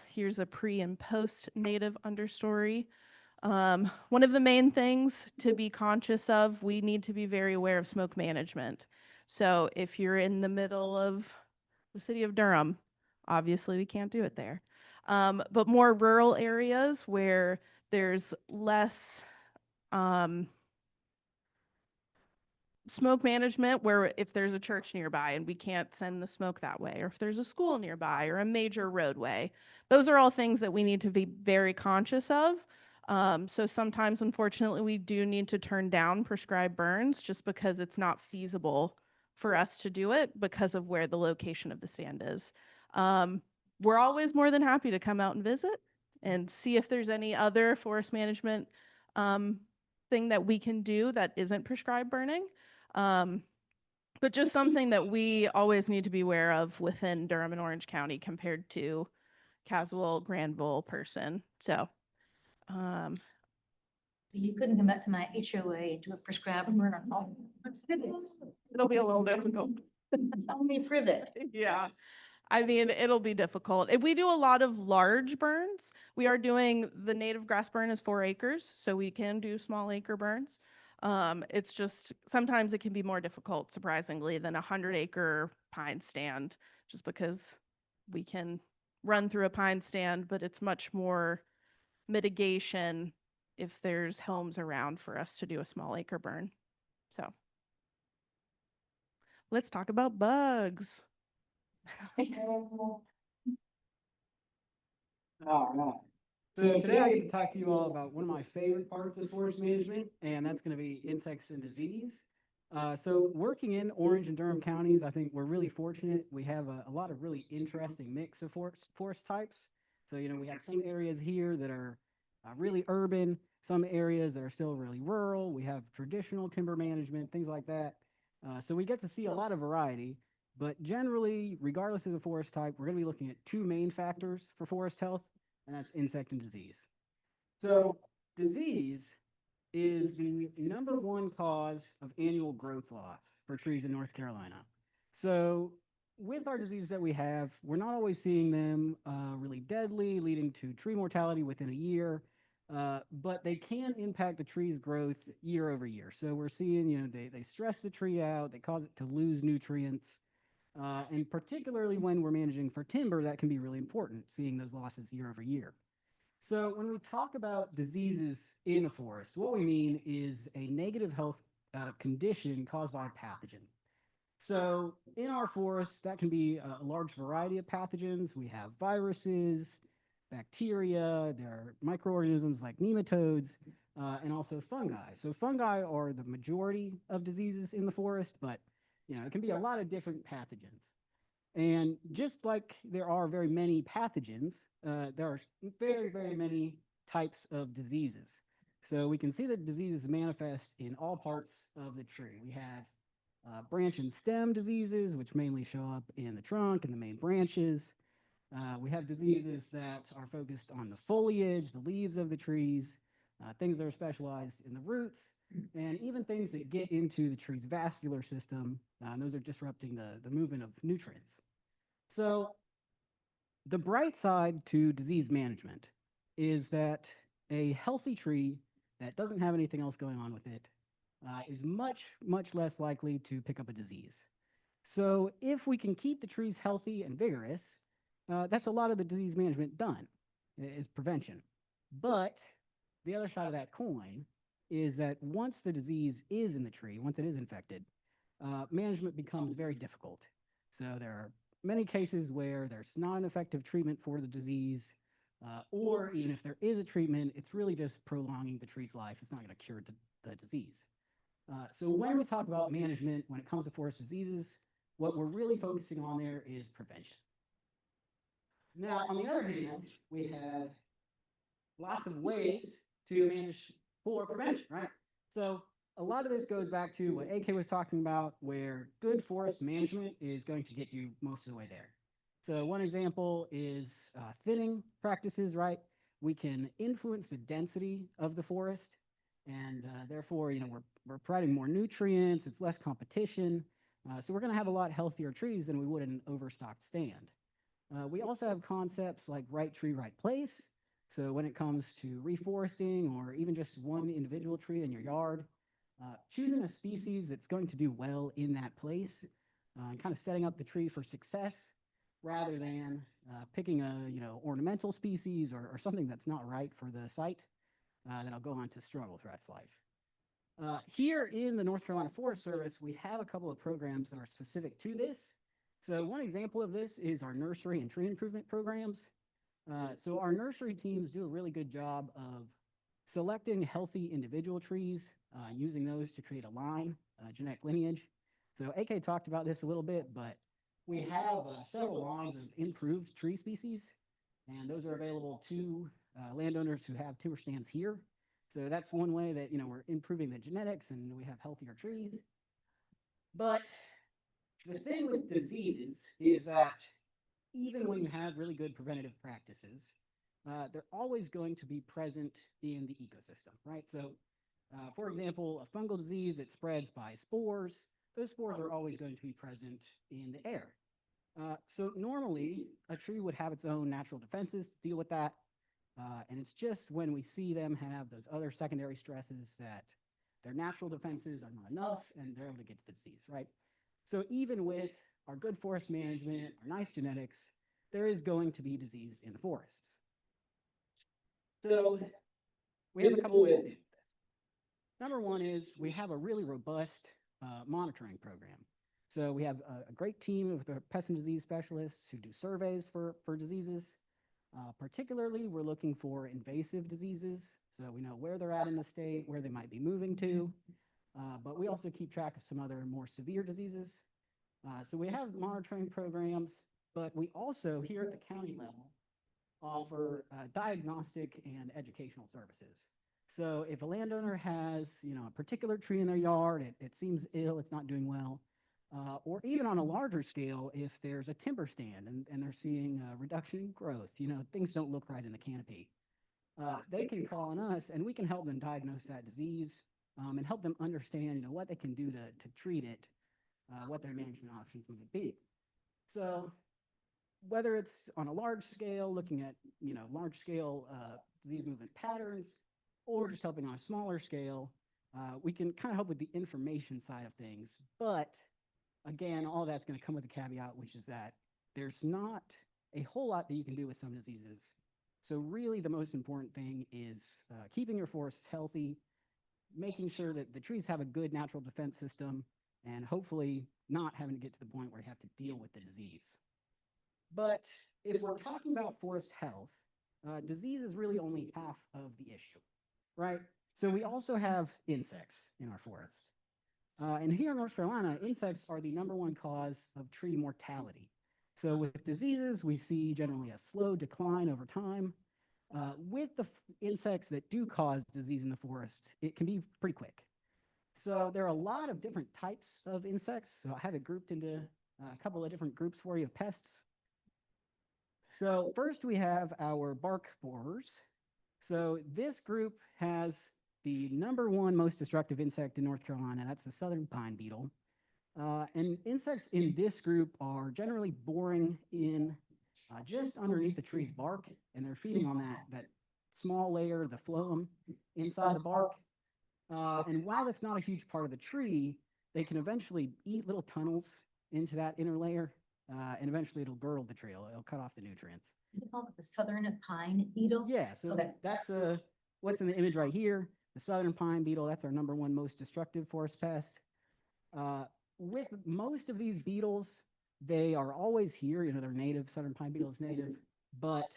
here's a pre and post native understory. One of the main things to be conscious of, we need to be very aware of smoke management. So if you're in the middle of the city of Durham, obviously we can't do it there. But more rural areas where there's less smoke management, where if there's a church nearby and we can't send the smoke that way, or if there's a school nearby or a major roadway, those are all things that we need to be very conscious of. So sometimes, unfortunately, we do need to turn down prescribed burns just because it's not feasible for us to do it because of where the location of the stand is. We're always more than happy to come out and visit and see if there's any other forest management thing that we can do that isn't prescribed burning. But just something that we always need to be aware of within Durham and Orange County compared to Caswell, Granville, Person. So You couldn't come back to my HOA and do a prescribed burn on all. it'll be a little difficult. It's only privet. Yeah. I mean, it'll be difficult. If we do a lot of large burns, we are doing the native grass burn is 4 acres, so we can do small acre burns. It's just sometimes it can be more difficult, surprisingly, than a 100-acre pine stand, just because we can run through a pine stand, but it's much more mitigation if there's homes around for us to do a small acre burn. So let's talk about bugs. All right. So today I get to talk to you all about one of my favorite parts of forest management, and that's going to be insects and disease. So working in Orange and Durham counties, I think we're really fortunate. We have a lot of really interesting mix of forest types. So, we have some areas here that are really urban, some areas that are still really rural. We have traditional timber management, things like that. So we get to see a lot of variety. But generally, regardless of the forest type, we're going to be looking at 2 main factors for forest health, and that's insect and disease. So disease is the #1 cause of annual growth loss for trees in North Carolina. So with our diseases that we have, we're not always seeing them really deadly, leading to tree mortality within a year, but they can impact the tree's growth year over year. So we're seeing, they stress the tree out, they cause it to lose nutrients. And particularly when we're managing for timber, that can be really important, seeing those losses year over year. So when we talk about diseases in the forest, what we mean is a negative health condition caused by a pathogen. So in our forests, that can be a large variety of pathogens. We have viruses, bacteria, there are microorganisms like nematodes, and also fungi. So fungi are the majority of diseases in the forest, but it can be a lot of different pathogens. And just like there are very many pathogens, there are very, very many types of diseases. So we can see that diseases manifest in all parts of the tree. We have branch and stem diseases, which mainly show up in the trunk and the main branches. We have diseases that are focused on the foliage, the leaves of the trees, things that are specialized in the roots, and even things that get into the tree's vascular system. And those are disrupting the movement of nutrients. So the bright side to disease management is that a healthy tree that doesn't have anything else going on with it is much less likely to pick up a disease. So if we can keep the trees healthy and vigorous, that's a lot of the disease management done, is prevention. But the other side of that coin is that once the disease is in the tree, once it is infected, management becomes very difficult. So there are many cases where there's not an effective treatment for the disease, or even if there is a treatment, it's really just prolonging the tree's life. It's not going to cure the disease. So when we talk about management, when it comes to forest diseases, what we're really focusing on there is prevention. Now, on the other hand, we have lots of ways to manage for prevention, right? So a lot of this goes back to what AK was talking about, where good forest management is going to get you most of the way there. So one example is thinning practices, right? We can influence the density of the forest, and therefore, we're providing more nutrients. It's less competition, so we're going to have a lot healthier trees than we would in an overstocked stand. We also have concepts like right tree, right place. So when it comes to reforesting or even just one individual tree in your yard, choosing a species that's going to do well in that place and kind of setting up the tree for success rather than picking a ornamental species or something that's not right for the site that'll go on to struggle throughout its life. Here in the North Carolina Forest Service, we have a couple of programs that are specific to this. So one example of this is our nursery and tree improvement programs. So our nursery teams do a really good job of selecting healthy individual trees, using those to create a line, genetic lineage. So AK talked about this a little bit, but we have several lines of improved tree species, and those are available to landowners who have timber stands here. So that's one way that we're improving the genetics and we have healthier trees. But the thing with diseases is that even when you have really good preventative practices, they're always going to be present in the ecosystem, right? So, for example, a fungal disease that spreads by spores, those spores are always going to be present in the air. So normally, a tree would have its own natural defenses to deal with that. And it's just when we see them have those other secondary stresses that their natural defenses are not enough and they're able to get to the disease, right? So even with our good forest management, our nice genetics, there is going to be disease in the forests. So we have a couple ways to do this. Number one is we have a really robust monitoring program. So we have a great team of the pest and disease specialists who do surveys for diseases. Particularly, we're looking for invasive diseases. So we know where they're at in the state, where they might be moving to. But we also keep track of some other more severe diseases. So we have monitoring programs, but we also here at the county level offer diagnostic and educational services. So if a landowner has a particular tree in their yard, it seems ill, it's not doing well, or even on a larger scale, if there's a timber stand and they're seeing a reduction in growth, things don't look right in the canopy, they can call on us and we can help them diagnose that disease and help them understand what they can do to treat it, what their management options might be. So whether it's on a large scale, looking at large scale disease movement patterns, or just helping on a smaller scale, we can kind of help with the information side of things. But again, all that's going to come with a caveat, which is that there's not a whole lot that you can do with some diseases. So really the most important thing is keeping your forests healthy, making sure that the trees have a good natural defense system, and hopefully not having to get to the point where you have to deal with the disease. But if we're talking about forest health, disease is really only half of the issue, right? So we also have insects in our forests. And here in North Carolina, insects are the #1 cause of tree mortality. So with diseases, we see generally a slow decline over time. With the insects that do cause disease in the forest, it can be pretty quick. So there are a lot of different types of insects. So I have it grouped into a couple of different groups for you of pests. So first we have our bark borers. So this group has the #1 most destructive insect in North Carolina. That's the southern pine beetle. And insects in this group are generally boring in just underneath the tree's bark, and they're feeding on that small layer, the phloem, inside the bark. And while it's not a huge part of the tree, they can eventually eat little tunnels into that inner layer, and eventually it'll girdle the tree. It'll cut off the nutrients. You call it the southern pine beetle? Yeah, so Okay. that's what's in the image right here. The southern pine beetle, that's our #1 most destructive forest pest. With most of these beetles, they are always here. You know, they're native. Southern pine beetle is native, but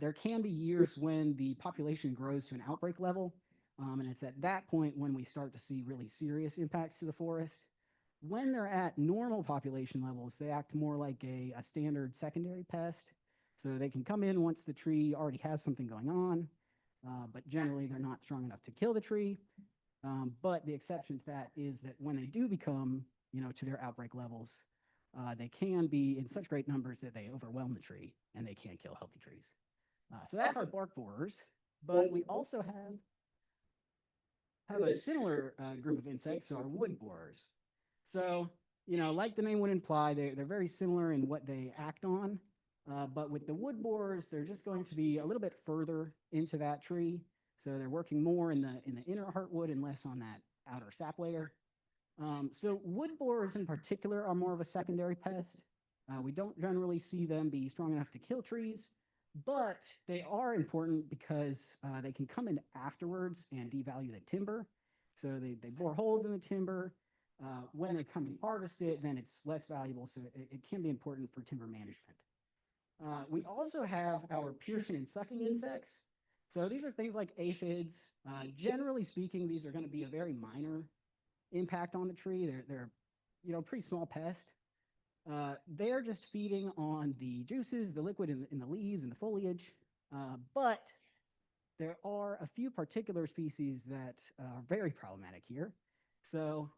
there can be years when the population grows to an outbreak level, and it's at that point when we start to see really serious impacts to the forest. When they're at normal population levels, they act more like a standard secondary pest. So they can come in once the tree already has something going on, but generally they're not strong enough to kill the tree. But the exception to that is that when they do become, to their outbreak levels, they can be in such great numbers that they overwhelm the tree and they can kill healthy trees. So that's our bark borers, but we also have a similar group of insects, our wood borers. So, like the name would imply, they're very similar in what they act on, but with the wood borers, they're just going to be a little bit further into that tree. So they're working more in the inner heartwood and less on that outer sap layer. So wood borers in particular are more of a secondary pest. We don't generally see them be strong enough to kill trees, but they are important because they can come in afterwards and devalue the timber. So they bore holes in the timber. When they come and harvest it, then it's less valuable. So it can be important for timber management. We also have our piercing and sucking insects. So these are things like aphids. Generally speaking, these are going to be a very minor impact on the tree. They're pretty small pest. They're just feeding on the juices, the liquid in the leaves and the foliage. But there are a few particular species that are very problematic here. So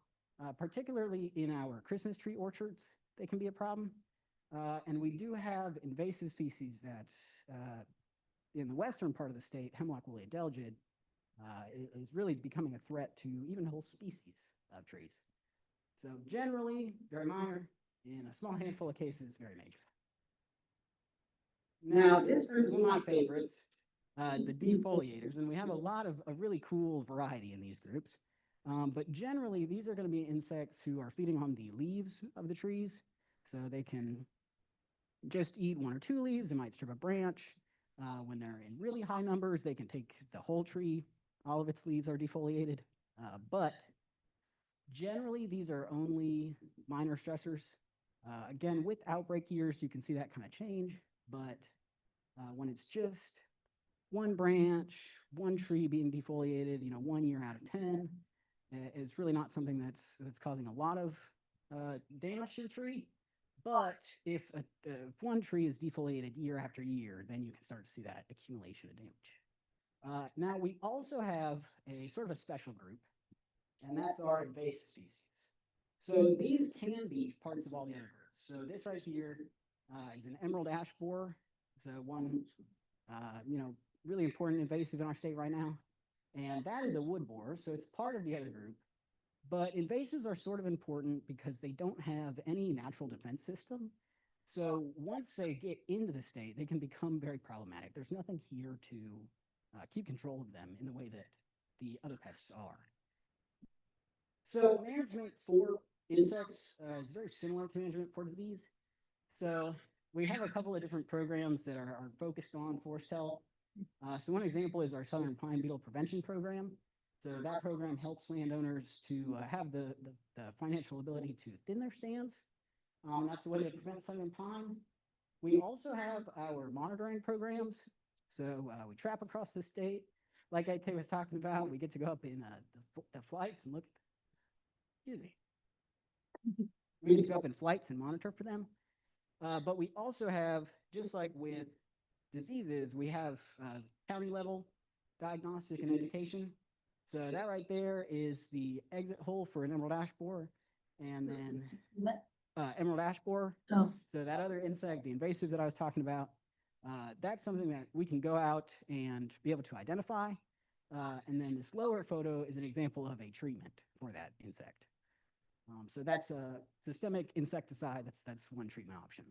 particularly in our Christmas tree orchards, they can be a problem. And we do have invasive species that in the western part of the state, hemlock woolly adelgid, is really becoming a threat to even whole species of trees. So generally, very minor. In a small handful of cases, very major. Now, this group is one of my favorites, the defoliators, and we have a lot of a really cool variety in these groups. But generally, these are going to be insects who are feeding on the leaves of the trees. So they can just eat 1 or 2 leaves. They might strip a branch. When they're in really high numbers, they can take the whole tree. All of its leaves are defoliated. But generally, these are only minor stressors. Again, with outbreak years, you can see that kind of change. But when it's just 1 branch, 1 tree being defoliated, 1 year out of 10, it's really not something that's causing a lot of damage to the tree. But if 1 tree is defoliated year after year, then you can start to see that accumulation of damage. Now, we also have a sort of a special group, and that's our invasive species. So these can be parts of all the other groups. So this right here is an emerald ash borer. So one, really important invasive in our state right now. And that is a wood borer, so it's part of the other group. But invasives are sort of important because they don't have any natural defense system. So once they get into the state, they can become very problematic. There's nothing here to keep control of them in the way that the other pests are. So management for insects is very similar to management for disease. So we have a couple of different programs that are focused on forest health. So one example is our Southern Pine Beetle Prevention Program. So that program helps landowners to have the financial ability to thin their stands. That's the way to prevent southern pine. We also have our monitoring programs. So we trap across the state. Like AK was talking about, we get to go up in the flights and look. Excuse me. We get to go up in flights and monitor for them. But we also have, just like with diseases, we have county level diagnostic and education. So that right there is the exit hole for an emerald ash borer, and then emerald ash borer. Oh. So that other insect, the invasive that I was talking about, that's something that we can go out and be able to identify. And then this lower photo is an example of a treatment for that insect. So that's a systemic insecticide. That's one treatment option.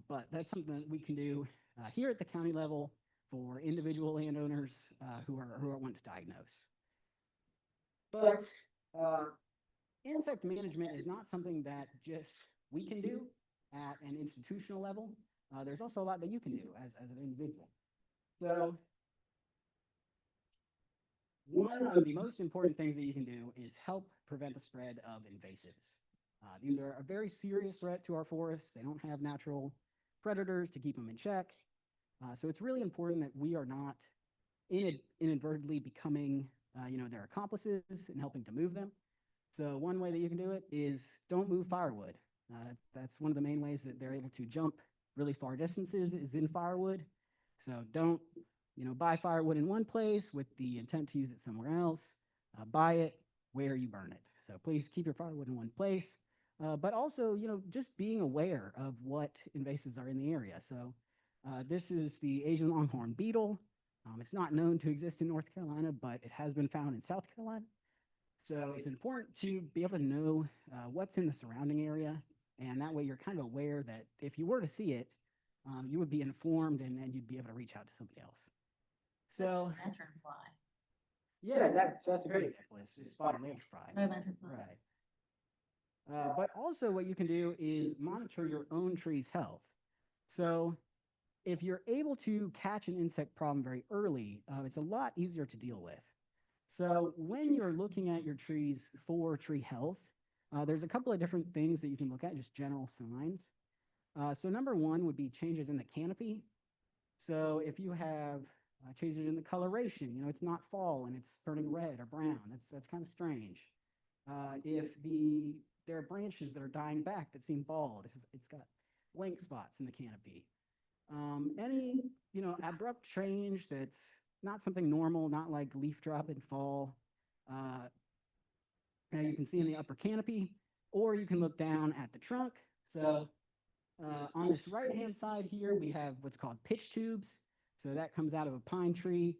But that's something that we can do here at the county level for individual landowners who are wanting to diagnose. But insect management is not something that just we can do at an institutional level. There's also a lot that you can do as an individual. So one of the most important things that you can do is help prevent the spread of invasives. These are a very serious threat to our forests. They don't have natural predators to keep them in check. So it's really important that we are not inadvertently becoming, their accomplices and helping to move them. So one way that you can do it is don't move firewood. That's one of the main ways that they're able to jump really far distances is in firewood. So don't, buy firewood in one place with the intent to use it somewhere else. Buy it where you burn it. So please keep your firewood in one place. But also, just being aware of what invasives are in the area. So this is the Asian longhorn beetle. It's not known to exist in North Carolina, but it has been found in South Carolina. So it's important to be able to know what's in the surrounding area. And that way you're kind of aware that if you were to see it, you would be informed and you'd be able to reach out to somebody else. So, Lanternfly. yeah, that's a great example. It's spotted lanternfly. No lanternfly. Right. But also what you can do is monitor your own tree's health. So if you're able to catch an insect problem very early, it's a lot easier to deal with. So when you're looking at your trees for tree health, there's a couple of different things that you can look at, just general signs. So number one would be changes in the canopy. So if you have changes in the coloration, it's not fall and it's turning red or brown, that's kind of strange. If there are branches that are dying back that seem bald, it's got blank spots in the canopy. Any abrupt change that's not something normal, not like leaf drop in fall. Now you can see in the upper canopy, or you can look down at the trunk. So on this right-hand side here, we have what's called pitch tubes. So that comes out of a pine tree.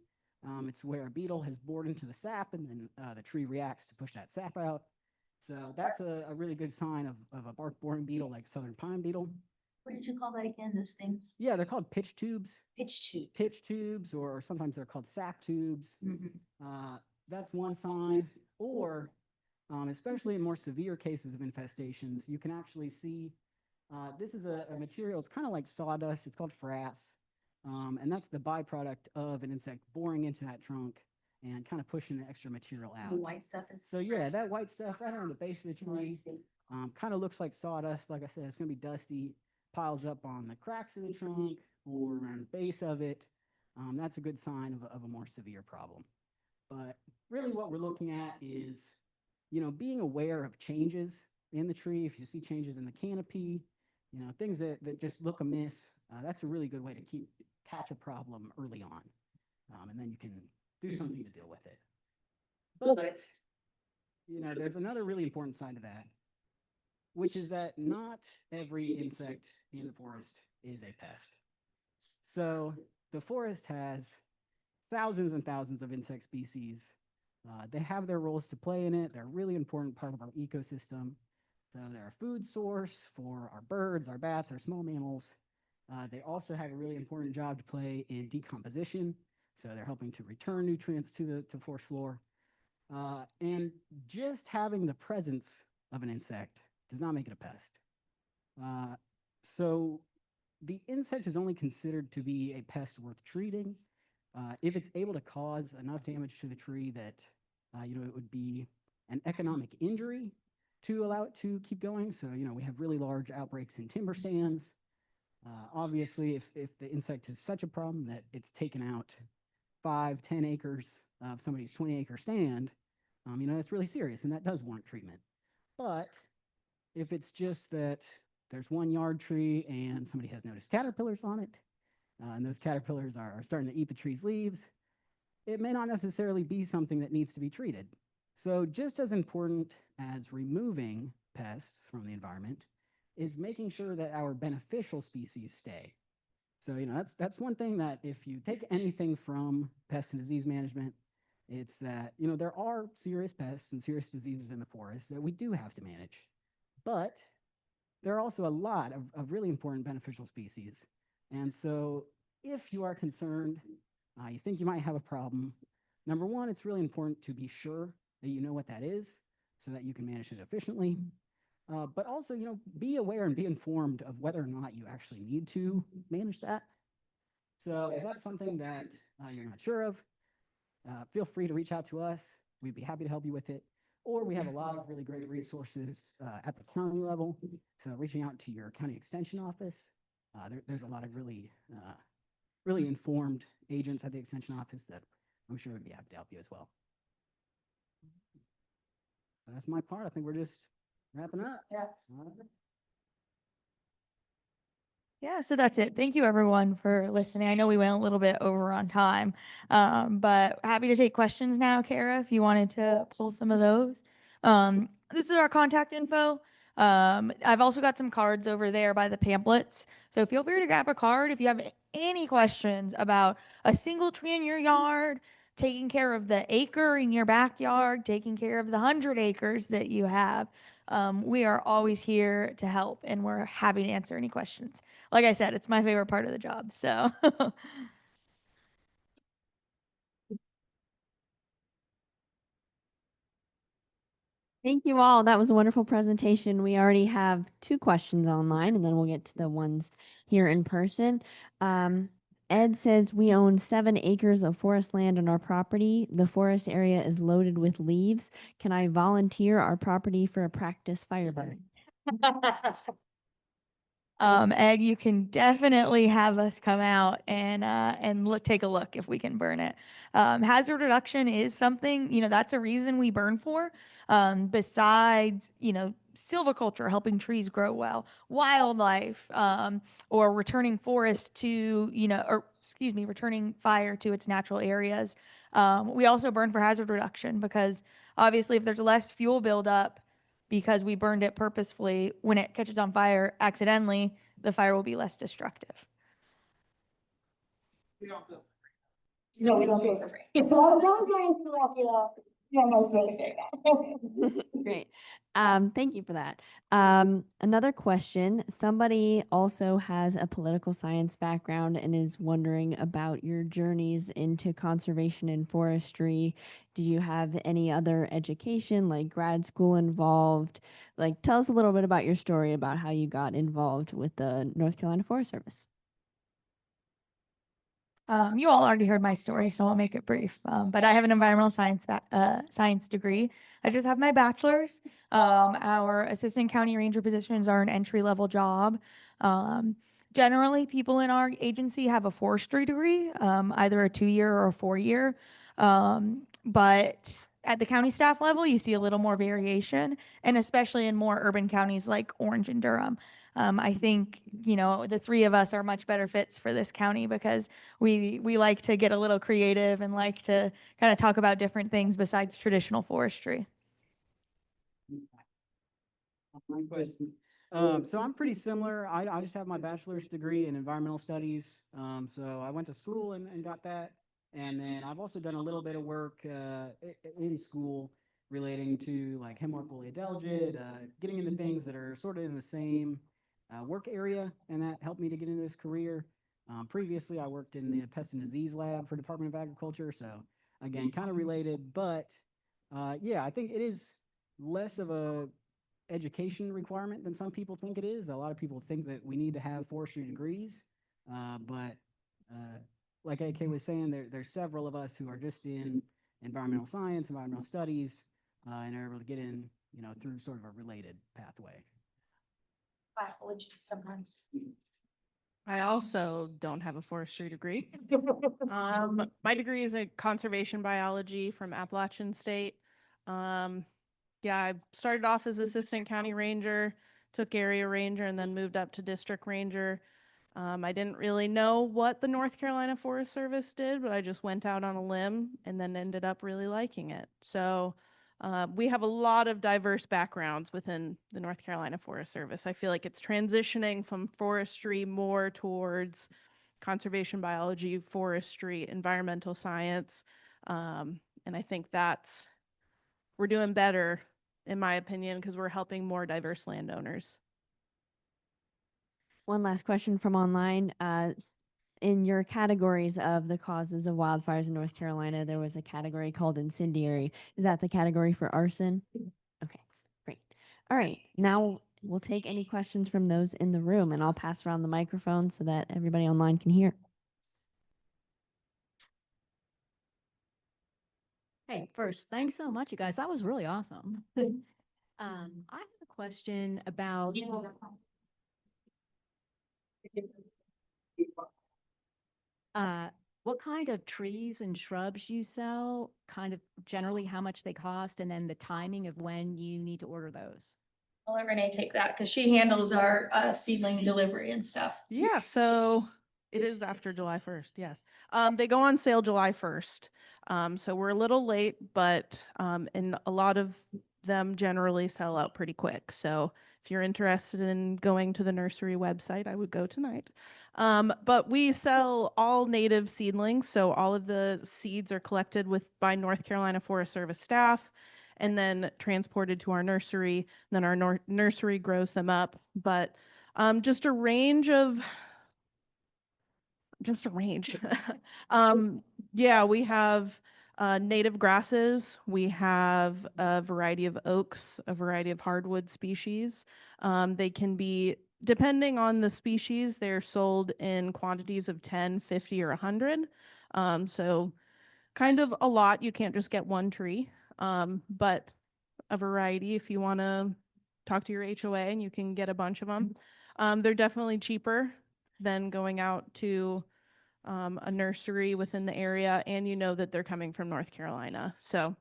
It's where a beetle has bored into the sap, and then the tree reacts to push that sap out. So that's a really good sign of a bark-boring beetle like southern pine beetle. What did you call that again, those things? Yeah, they're called pitch tubes. Pitch tube. Pitch tubes, or sometimes they're called sap tubes. Mm-hmm. That's one sign. Or, especially in more severe cases of infestations, you can actually see this is a material, it's kind of like sawdust, it's called frass. And that's the byproduct of an insect boring into that trunk and kind of pushing the extra material out. The white stuff is. So yeah, that white stuff right around the base of the tree kind of looks like sawdust. Like I said, it's going to be dusty, piles up on the cracks of the trunk or around the base of it. That's a good sign of a more severe problem. But really what we're looking at is, being aware of changes in the tree. If you see changes in the canopy, things that just look amiss, that's a really good way to catch a problem early on. And then you can do something to deal with it. But, there's another really important side to that, which is that not every insect in the forest is a pest. So the forest has thousands and thousands of insect species. They have their roles to play in it. They're a really important part of our ecosystem. So they're a food source for our birds, our bats, our small mammals. They also have a really important job to play in decomposition. So they're helping to return nutrients to the forest floor. And just having the presence of an insect does not make it a pest. So the insect is only considered to be a pest worth treating if it's able to cause enough damage to the tree that it would be an economic injury to allow it to keep going. So we have really large outbreaks in timber stands. Obviously, if the insect is such a problem that it's taken out 5-10 acres of somebody's 20-acre stand, that's really serious, and that does warrant treatment. But if it's just that there's one yard tree and somebody has noticed caterpillars on it, and those caterpillars are starting to eat the tree's leaves, it may not necessarily be something that needs to be treated. So just as important as removing pests from the environment is making sure that our beneficial species stay. So, that's one thing that if you take anything from pest and disease management, It's that, there are serious pests and serious diseases in the forest that we do have to manage. But there are also a lot of really important beneficial species. And so if you are concerned, you think you might have a problem, number one, it's really important to be sure that you know what that is so that you can manage it efficiently. But also, be aware and be informed of whether or not you actually need to manage that. So if that's something that you're not sure of, feel free to reach out to us. We'd be happy to help you with it. Or we have a lot of really great resources at the county level. So reaching out to your county extension office, there's a lot of really informed agents at the extension office that I'm sure would be happy to help you as well. So that's my part. I think we're just wrapping up. Yeah. Yeah, so that's it. Thank you everyone for listening. I know we went a little bit over on time, but happy to take questions now, Kara, if you wanted to pull some of those. This is our contact info. I've also got some cards over there by the pamphlets. So feel free to grab a card if you have any questions about a single tree in your yard, taking care of the acre in your backyard, taking care of the 100 acres that you have. We are always here to help, and we're happy to answer any questions. Like I said, it's my favorite part of the job. So Thank you all. That was a wonderful presentation. We already have 2 questions online, and then we'll get to the ones here in person. Ed says we own 7 acres of forest land on our property. The forest area is loaded with leaves. Can I volunteer our property for a practice fire burn? Egg, you can definitely have us come out and take a look if we can burn it. Hazard reduction is something, that's a reason we burn for. Besides, silviculture, helping trees grow well, wildlife, or returning forest to, returning fire to its natural areas. We also burn for hazard reduction because obviously if there's less fuel buildup because we burned it purposefully, when it catches on fire accidentally, the fire will be less destructive. No, we don't do it for free. That was my nice way to say that. Great. Thank you for that. Another question. Somebody also has a political science background and is wondering about your journeys into conservation and forestry. Do you have any other education, like grad school involved? Like, tell us a little bit about your story about how you got involved with the North Carolina Forest Service. You all already heard my story, so I'll make it brief. But I have an environmental science degree. I just have my bachelor's. Our assistant county ranger positions are an entry-level job. Generally, people in our agency have a forestry degree, either a 2-year or a 4-year. But at the county staff level, you see a little more variation, and especially in more urban counties like Orange and Durham. I think, the 3 of us are much better fits for this county because we like to get a little creative and like to kind of talk about different things besides traditional forestry. My question. So I'm pretty similar. I just have my bachelor's degree in environmental studies. So I went to school and got that. And then I've also done a little bit of work in school relating to like hemlock woolly adelgid, getting into things that are sort of in the same work area, and that helped me to get into this career. Previously, I worked in the Pest and Disease Lab for Department of Agriculture, so again, kind of related, but yeah, I think it is less of a education requirement than some people think it is. A lot of people think that we need to have forestry degrees, but like AK was saying, there's several of us who are just in environmental science, environmental studies, and are able to get in, through sort of a related pathway. Biology sometimes. I also don't have a forestry degree. My degree is in conservation biology from Appalachian State. Yeah, I started off as assistant county ranger, took area ranger, and then moved up to district ranger. I didn't really know what the North Carolina Forest Service did, but I just went out on a limb and then ended up really liking it. So we have a lot of diverse backgrounds within the North Carolina Forest Service. I feel like it's transitioning from forestry more towards conservation biology, forestry, environmental science. And I think we're doing better, in my opinion, because we're helping more diverse landowners. One last question from online. In your categories of the causes of wildfires in North Carolina, there was a category called incendiary. Is that the category for arson? Okay, great. All right, now we'll take any questions from those in the room, and I'll pass around the microphone so that everybody online can hear. Hey, first, thanks so much, you guys. That was really awesome. I have a question about what kind of trees and shrubs you sell, kind of generally how much they cost, and then the timing of when you need to order those. I'll let Renee take that because she handles our seedling delivery and stuff. Yeah, so it is after July 1st, yes. They go on sale July 1st. So we're a little late, but and a lot of them generally sell out pretty quick. So if you're interested in going to the nursery website, I would go tonight. But we sell all native seedlings, so all of the seeds are collected by North Carolina Forest Service staff and then transported to our nursery. Then our nursery grows them up. But just a range. Yeah, we have native grasses. We have a variety of oaks, a variety of hardwood species. They can be, depending on the species, they're sold in quantities of 10, 50, or 100. So kind of a lot. You can't just get one tree, but a variety if you want to talk to your HOA and you can get a bunch of them. They're definitely cheaper than going out to a nursery within the area, and you know that they're coming from North Carolina. So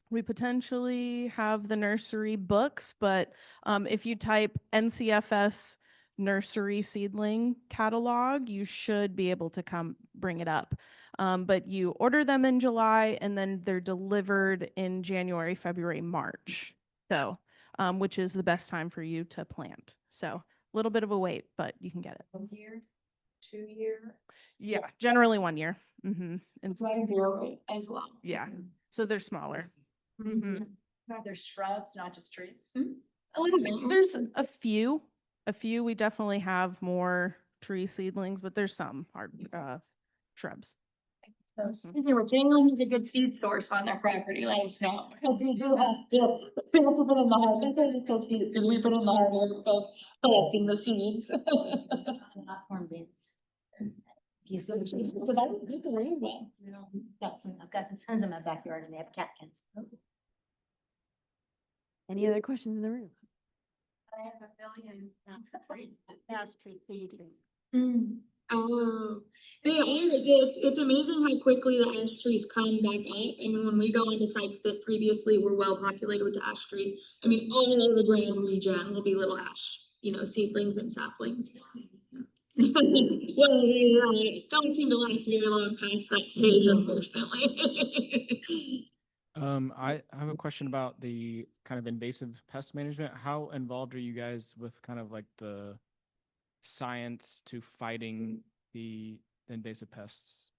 we potentially have the nursery books, but if you type NCFS nursery seedling catalog, you should be able to come bring it up. But you order them in July and then they're delivered in January, February, March. So, which is the best time for you to plant. So a little bit of a wait, but you can get it. 1 year, 2 year? Yeah, generally 1 year. Mm-hmm. And As well. yeah, so they're smaller. Mm-hmm. They're shrubs, not just trees. A little bit. There's a few. We definitely have more tree seedlings, but there's some hard shrubs. So speaking of Jalen has a good seed source on their property, let us know, because we do have to put in the hard, that's why it's so cute, because we put in the hard work of collecting the seeds. Not corn beans. You said, Because I don't think the rain well. I've got tons in my backyard and they have catkins. Any other questions in the room? I have a billion ash tree seedlings. Oh, they are, it's amazing how quickly the ash trees come back up. I mean, when we go onto sites that previously were well populated with the ash trees, I mean, all over the Grand region will be little ash, seedlings and saplings. Well, they don't seem to last very long past that stage, unfortunately. I have a question about the kind of invasive pest management. How involved are you guys with kind of like the science to fighting the invasive pests?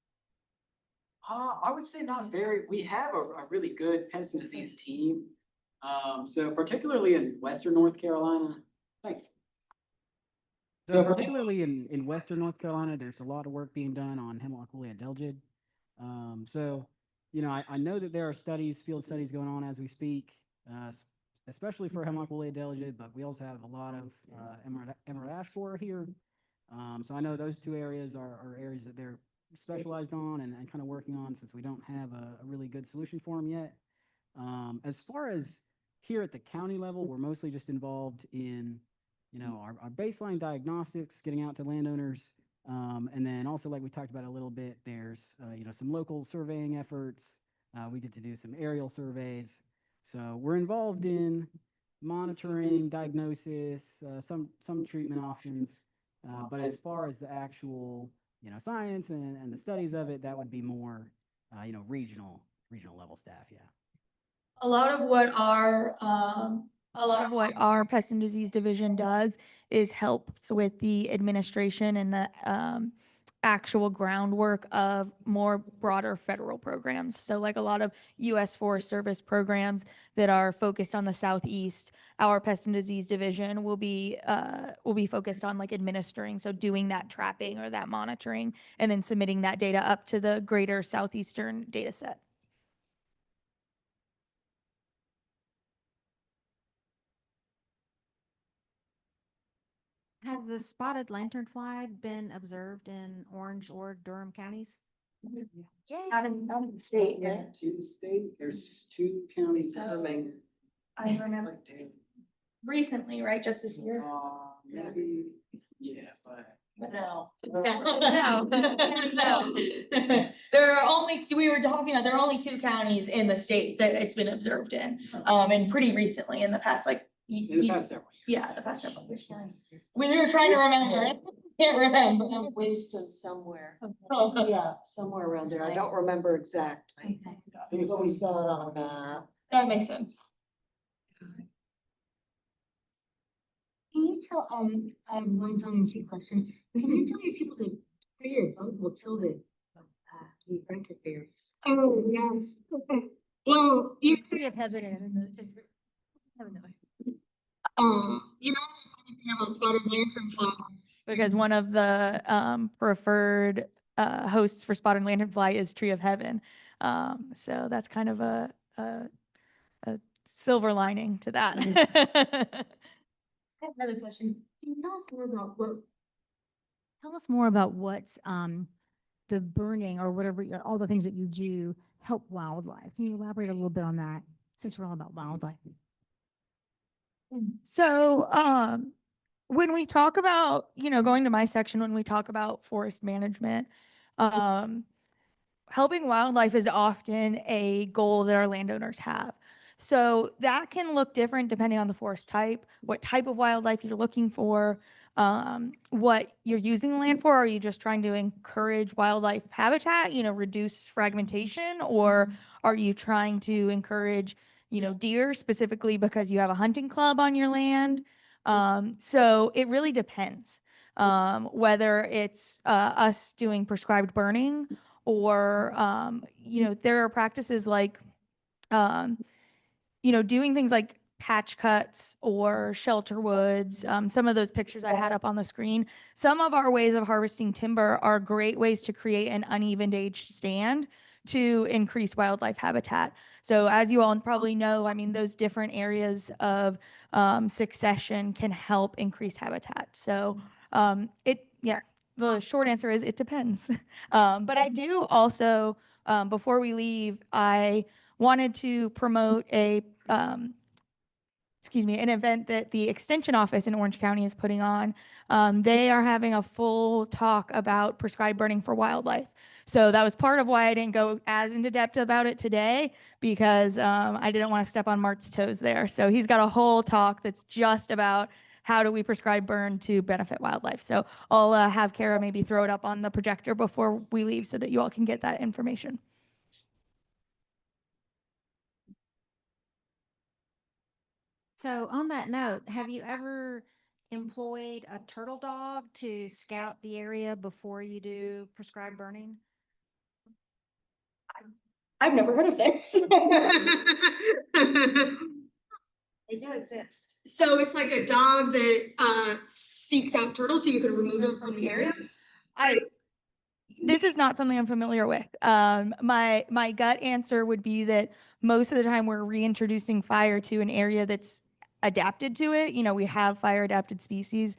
I would say not very. We have a really good pest and disease team. So particularly in Western North Carolina, thanks. So particularly in Western North Carolina, there's a lot of work being done on hemlock woolly adelgid. So, I know that there are field studies going on as we speak, especially for hemlock woolly adelgid, but we also have a lot of emerald ash borer here. So I know those two areas are areas that they're specialized on and kind of working on, since we don't have a really good solution for them yet. As far as here at the county level, we're mostly just involved in our baseline diagnostics, getting out to landowners, and then also, like we talked about a little bit, there's some local surveying efforts. We get to do some aerial surveys, so we're involved in monitoring, diagnosis, some treatment options. But as far as the actual science and the studies of it, that would be more regional level staff. Yeah. A lot of what our pest and disease division does is help with the administration and the actual groundwork of more broader federal programs. So like a lot of U.S. Forest Service programs that are focused on the Southeast, our Pest and Disease Division will be focused on like administering, so doing that trapping or that monitoring, and then submitting that data up to the greater Southeastern data set. Has the spotted lanternfly been observed in Orange or Durham counties? Not in the state, right? To the state, there's 2 counties coming. I remember recently, right? Just this year. Maybe, yeah, but. No. No. There are only, we were talking about, there are only 2 counties in the state that it's been observed in, and pretty recently in the past, like. In the past several years. Yeah, the past several years. We were trying to remember. Can't remember. Winston somewhere. Oh. Yeah, somewhere around there. I don't remember exactly. I think it's But we saw it on a map. That makes sense. Can you tell, one tongue in cheek question, can you tell your people to spray your boat will kill the Franklin berries? Oh, yes. Okay. Well, you Tree of heaven and you know, it's a funny thing about spotted lanternfly. Because one of the preferred hosts for spotted lanternfly is Tree of Heaven. So that's kind of a silver lining to that. I have another question. Can you tell us more about what? Tell us more about what the burning or whatever, all the things that you do help wildlife. Can you elaborate a little bit on that, since we're all about wildlife? So when we talk about, going to my section, when we talk about forest management, helping wildlife is often a goal that our landowners have. So that can look different depending on the forest type, what type of wildlife you're looking for, what you're using the land for. Are you just trying to encourage wildlife habitat, reduce fragmentation, or are you trying to encourage, deer specifically because you have a hunting club on your land? So it really depends, whether it's us doing prescribed burning or, there are practices like, doing things like patch cuts or shelter woods. Some of those pictures I had up on the screen. Some of our ways of harvesting timber are great ways to create an uneven age stand to increase wildlife habitat. So as you all probably know, I mean, those different areas of succession can help increase habitat. So the short answer is it depends. But I do also, before we leave, I wanted to promote an event that the Extension Office in Orange County is putting on. They are having a full talk about prescribed burning for wildlife. So that was part of why I didn't go as into depth about it today, because I didn't want to step on Mark's toes there. So he's got a whole talk that's just about how do we prescribe burn to benefit wildlife. So I'll have Kara maybe throw it up on the projector before we leave so that you all can get that information. So on that note, have you ever employed a turtle dog to scout the area before you do prescribed burning? I've never heard of this. They do exist. So it's like a dog that seeks out turtles so you can remove them from the area? This is not something I'm familiar with. My gut answer would be that most of the time we're reintroducing fire to an area that's adapted to it. We have fire adapted species.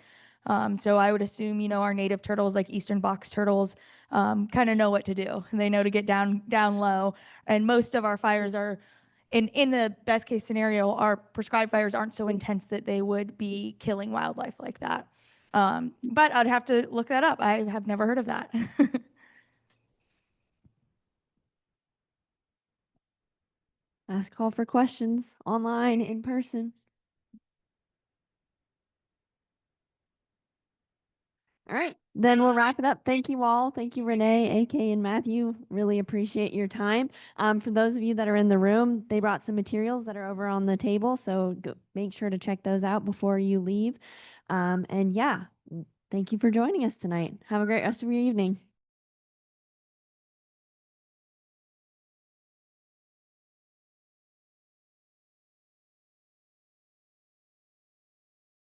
So I would assume, our native turtles like eastern box turtles kind of know what to do. They know to get down low. And most of our fires are, in the best case scenario, our prescribed fires aren't so intense that they would be killing wildlife like that. But I'd have to look that up. I have never heard of that. Last call for questions, online, in person. All right, then we'll wrap it up. Thank you all. Thank you, Renee, AK, and Matthew. Really appreciate your time. For those of you that are in the room, they brought some materials that are over on the table, so make sure to check those out before you leave. And yeah, thank you for joining us tonight. Have a great rest of your evening.